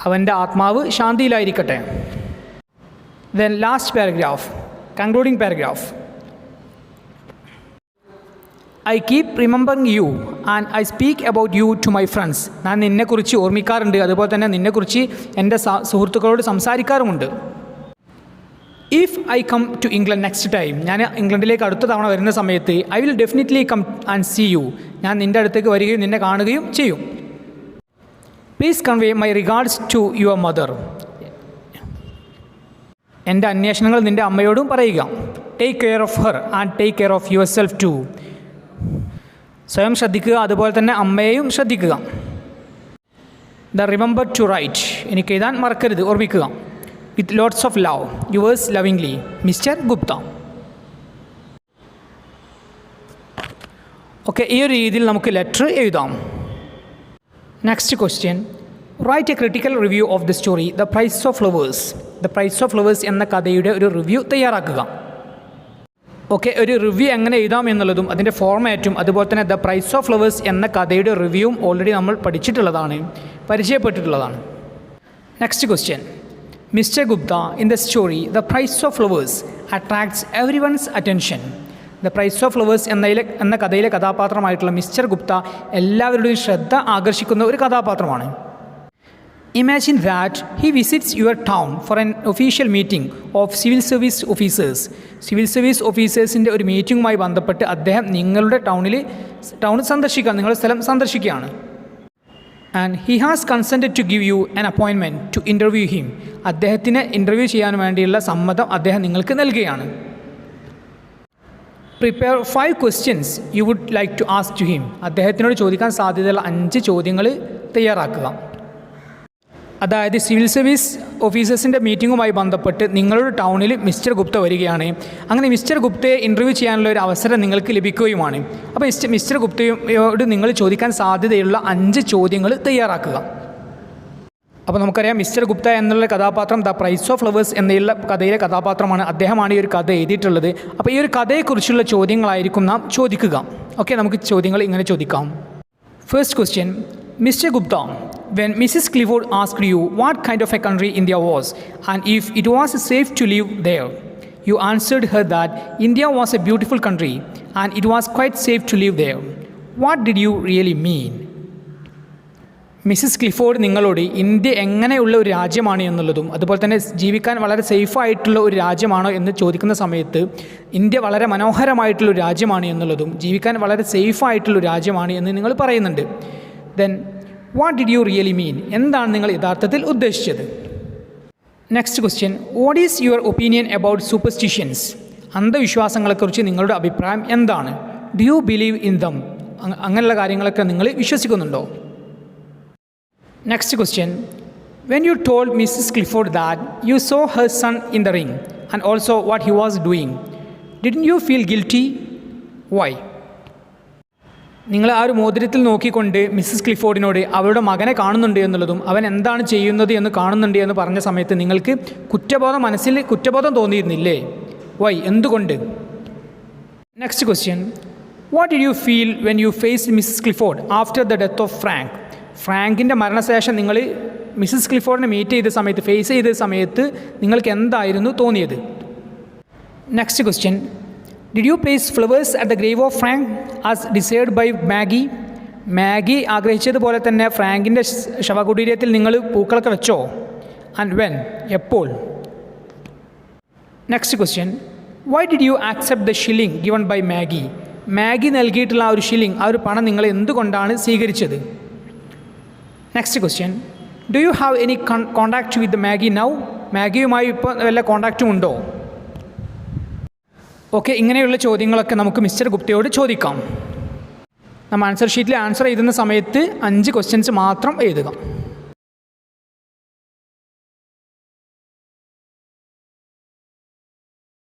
അവൻ്റെ ആത്മാവ് ശാന്തിയിലായിരിക്കട്ടെ. Then last paragraph, concluding paragraph. I keep remembering you and I speak about you to my friends. ഞാൻ നിന്നെക്കുറിച്ച് ഓർമ്മിക്കാറുണ്ട്, അതുപോലെ തന്നെ നിന്നെക്കുറിച്ച് എൻ്റെ സുഹൃത്തുക്കളോട് സംസാരിക്കാറുമുണ്ട്. If I come to England next time, ഞാൻ ഇംഗ്ലണ്ടിലേക്ക് അടുത്ത തവണ വരുന്ന സമയത്ത് I will definitely come and see you, ഞാൻ നിൻ്റെ അടുത്തേക്ക് വരികയും നിന്നെ കാണുകയും ചെയ്യും. Please convey my regards to your mother. എൻ്റെ അന്വേഷണങ്ങൾ നിൻ്റെ അമ്മയോടും പറയുക. Take care of her and take care of yourself too. സ്വയം ശ്രദ്ധിക്കുക, അതുപോലെ തന്നെ അമ്മയെയും ശ്രദ്ധിക്കുക. റിമെമ്പർ ടു റൈറ്റ്, എനിക്ക് എഴുതാൻ മറക്കരുത്, ഓർമ്മിക്കുക. With lots of love, yours lovingly, mister Gupta. Okay, ഈ ഒരു രീതിയിൽ നമുക്ക് ലെറ്റർ എഴുതാം. Next question, write a critical review of the story the price of flowers. The price of flowers എന്ന കഥയുടെ ഒരു റിവ്യൂ തയ്യാറാക്കുക. ഓക്കെ, ഒരു റിവ്യൂ എങ്ങനെ എഴുതാം എന്നുള്ളതും അതിൻ്റെ ഫോർമാറ്റും അതുപോലെ തന്നെ ദ പ്രൈസ് ഓഫ് ഫ്ലവേഴ്സ് എന്ന കഥയുടെ റിവ്യൂവും ഓൾറെഡി നമ്മൾ പഠിച്ചിട്ടുള്ളതാണ്, പരിചയപ്പെട്ടിട്ടുള്ളതാണ്. Next question, mister Gupta in the story the price of flowers attracts everyone's attention. The price of flowers എന്ന കഥയിലെ കഥാപാത്രമായിട്ടുള്ള മിസ്റ്റർ ഗുപ്ത എല്ലാവരുടെയും ശ്രദ്ധ ആകർഷിക്കുന്ന ഒരു കഥാപാത്രമാണ്. Imagine that he visits your town for an official meeting of civil service officers. Civil service ഓഫീസേഴ്സിൻ്റെ ഒരു മീറ്റിംഗുമായി ബന്ധപ്പെട്ട് അദ്ദേഹം നിങ്ങളുടെ ടൗൺ സന്ദർശിക്കുകയാണ്, നിങ്ങളുടെ സ്ഥലം സന്ദർശിക്കുകയാണ്. And he has consented to give you an appointment to interview him. അദ്ദേഹത്തിന് ഇൻ്റർവ്യൂ ചെയ്യാൻ വേണ്ടിയുള്ള സമ്മതം അദ്ദേഹം നിങ്ങൾക്ക് നൽകുകയാണ്. Prepare 5 questions you would like to ask to him. അദ്ദേഹത്തിനോട് ചോദിക്കാൻ സാധ്യതയുള്ള 5 ചോദ്യങ്ങൾ തയ്യാറാക്കുക. അതായത് സിവിൽ സർവീസ് ഓഫീസേഴ്സിൻ്റെ മീറ്റിങ്ങുമായി ബന്ധപ്പെട്ട് നിങ്ങളുടെ ടൗണിൽ മിസ്റ്റർ ഗുപ്ത വരികയാണ്. അങ്ങനെ മിസ്റ്റർ ഗുപ്തയെ ഇൻ്റർവ്യൂ ചെയ്യാനുള്ള ഒരു അവസരം നിങ്ങൾക്ക് ലഭിക്കുകയുമാണ്. അപ്പോൾ മിസ്റ്റർ ഗുപ്തയോട് നിങ്ങൾ ചോദിക്കാൻ സാധ്യതയുള്ള 5 ചോദ്യങ്ങൾ തയ്യാറാക്കുക. അപ്പോൾ നമുക്കറിയാം മിസ്റ്റർ ഗുപ്ത എന്നുള്ള കഥാപാത്രം ദ പ്രൈസ് ഓഫ് ഫ്ലവേഴ്സ് എന്നുള്ള കഥയിലെ കഥാപാത്രമാണ്. അദ്ദേഹമാണ് ഈ ഒരു കഥ എഴുതിയിട്ടുള്ളത്. അപ്പോൾ ഈ ഒരു കഥയെക്കുറിച്ചുള്ള ചോദ്യങ്ങളായിരിക്കും നാം ചോദിക്കുക. ഓക്കെ, നമുക്ക് ചോദ്യങ്ങൾ ഇങ്ങനെ ചോദിക്കാം. First question, Mr. Gupta, when Mrs. Clifford asked you what kind of a country India was and if it was safe to live there, you answered her that India was a beautiful country and it was quite safe to live there. What did you really mean? Mrs Clifford നിങ്ങളോട് India എങ്ങനെയുള്ള ഒരു രാജ്യമാണ് എന്നുള്ളതും അതുപോലെ തന്നെ ജീവിക്കാൻ വളരെ സേഫായിട്ടുള്ള ഒരു രാജ്യമാണോ എന്ന് ചോദിക്കുന്ന സമയത്ത് ഇന്ത്യ വളരെ മനോഹരമായിട്ടുള്ളൊരു രാജ്യമാണ് എന്നുള്ളതും ജീവിക്കാൻ വളരെ സേഫായിട്ടുള്ളൊരു രാജ്യമാണ് എന്ന് നിങ്ങൾ പറയുന്നുണ്ട്. Then what did you really mean? എന്താണ് നിങ്ങൾ യഥാർത്ഥത്തിൽ ഉദ്ദേശിച്ചത്? Next question, what is your opinion about superstitions? അന്ധവിശ്വാസങ്ങളെക്കുറിച്ച് നിങ്ങളുടെ അഭിപ്രായം എന്താണ്? Do you believe in them? അങ്ങനെയുള്ള കാര്യങ്ങളൊക്കെ നിങ്ങൾ വിശ്വസിക്കുന്നുണ്ടോ? Next question, when you told Mrs. Clifford that you saw her son in the ring and also what he was doing. Didn't you feel guilty? Why? നിങ്ങൾ ആ ഒരു മോതിരത്തിൽ നോക്കിക്കൊണ്ട് Mrs ക്ലിഫോർഡിനോട് അവരുടെ മകനെ കാണുന്നുണ്ട് എന്നുള്ളതും അവൻ എന്താണ് ചെയ്യുന്നത് എന്ന് കാണുന്നുണ്ട് എന്ന് പറഞ്ഞ സമയത്ത് നിങ്ങൾക്ക് മനസ്സിൽ കുറ്റബോധം തോന്നിയിരുന്നില്ലേ? വൈ? എന്തുകൊണ്ട്? Next question, what did you feel when you faced Mrs Clifford after the death of Frank? ഫ്രാങ്കിൻ്റെ മരണശേഷം നിങ്ങൾ മിസ്സസ് ക്ലിഫോർഡിനെ ഫേസ് ചെയ്ത സമയത്ത് നിങ്ങൾക്ക് എന്തായിരുന്നു തോന്നിയത്? Next question, did you place flowers at the grave of Frank as desired by Maggie? Maggie ആഗ്രഹിച്ചതുപോലെ തന്നെ ഫ്രാങ്കിൻ്റെ ശവകുടീരത്തിൽ നിങ്ങൾ പൂക്കളൊക്കെ വെച്ചോ? And when? എപ്പോൾ? Next question, why did you accept the shilling given by Maggie? Maggie നൽകിയിട്ടുള്ള ആ ഒരു ഷില്ലിംഗ്, ആ ഒരു പണം നിങ്ങൾ എന്തുകൊണ്ടാണ് സ്വീകരിച്ചത്? Next question, do you have any contact with Maggie now? മാഗിയുമായി ഇപ്പോൾ വല്ല കോൺടാക്റ്റും ഉണ്ടോ? ഓക്കെ, ഇങ്ങനെയുള്ള ചോദ്യങ്ങളൊക്കെ നമുക്ക് മിസ്റ്റർ ഗുപ്തയോട് ചോദിക്കാം. നമ്മൾ ആൻസർ ഷീറ്റിൽ ആൻസർ എഴുതുന്ന സമയത്ത് 5 ക്വസ്റ്റ്യൻസ് മാത്രം എഴുതുക.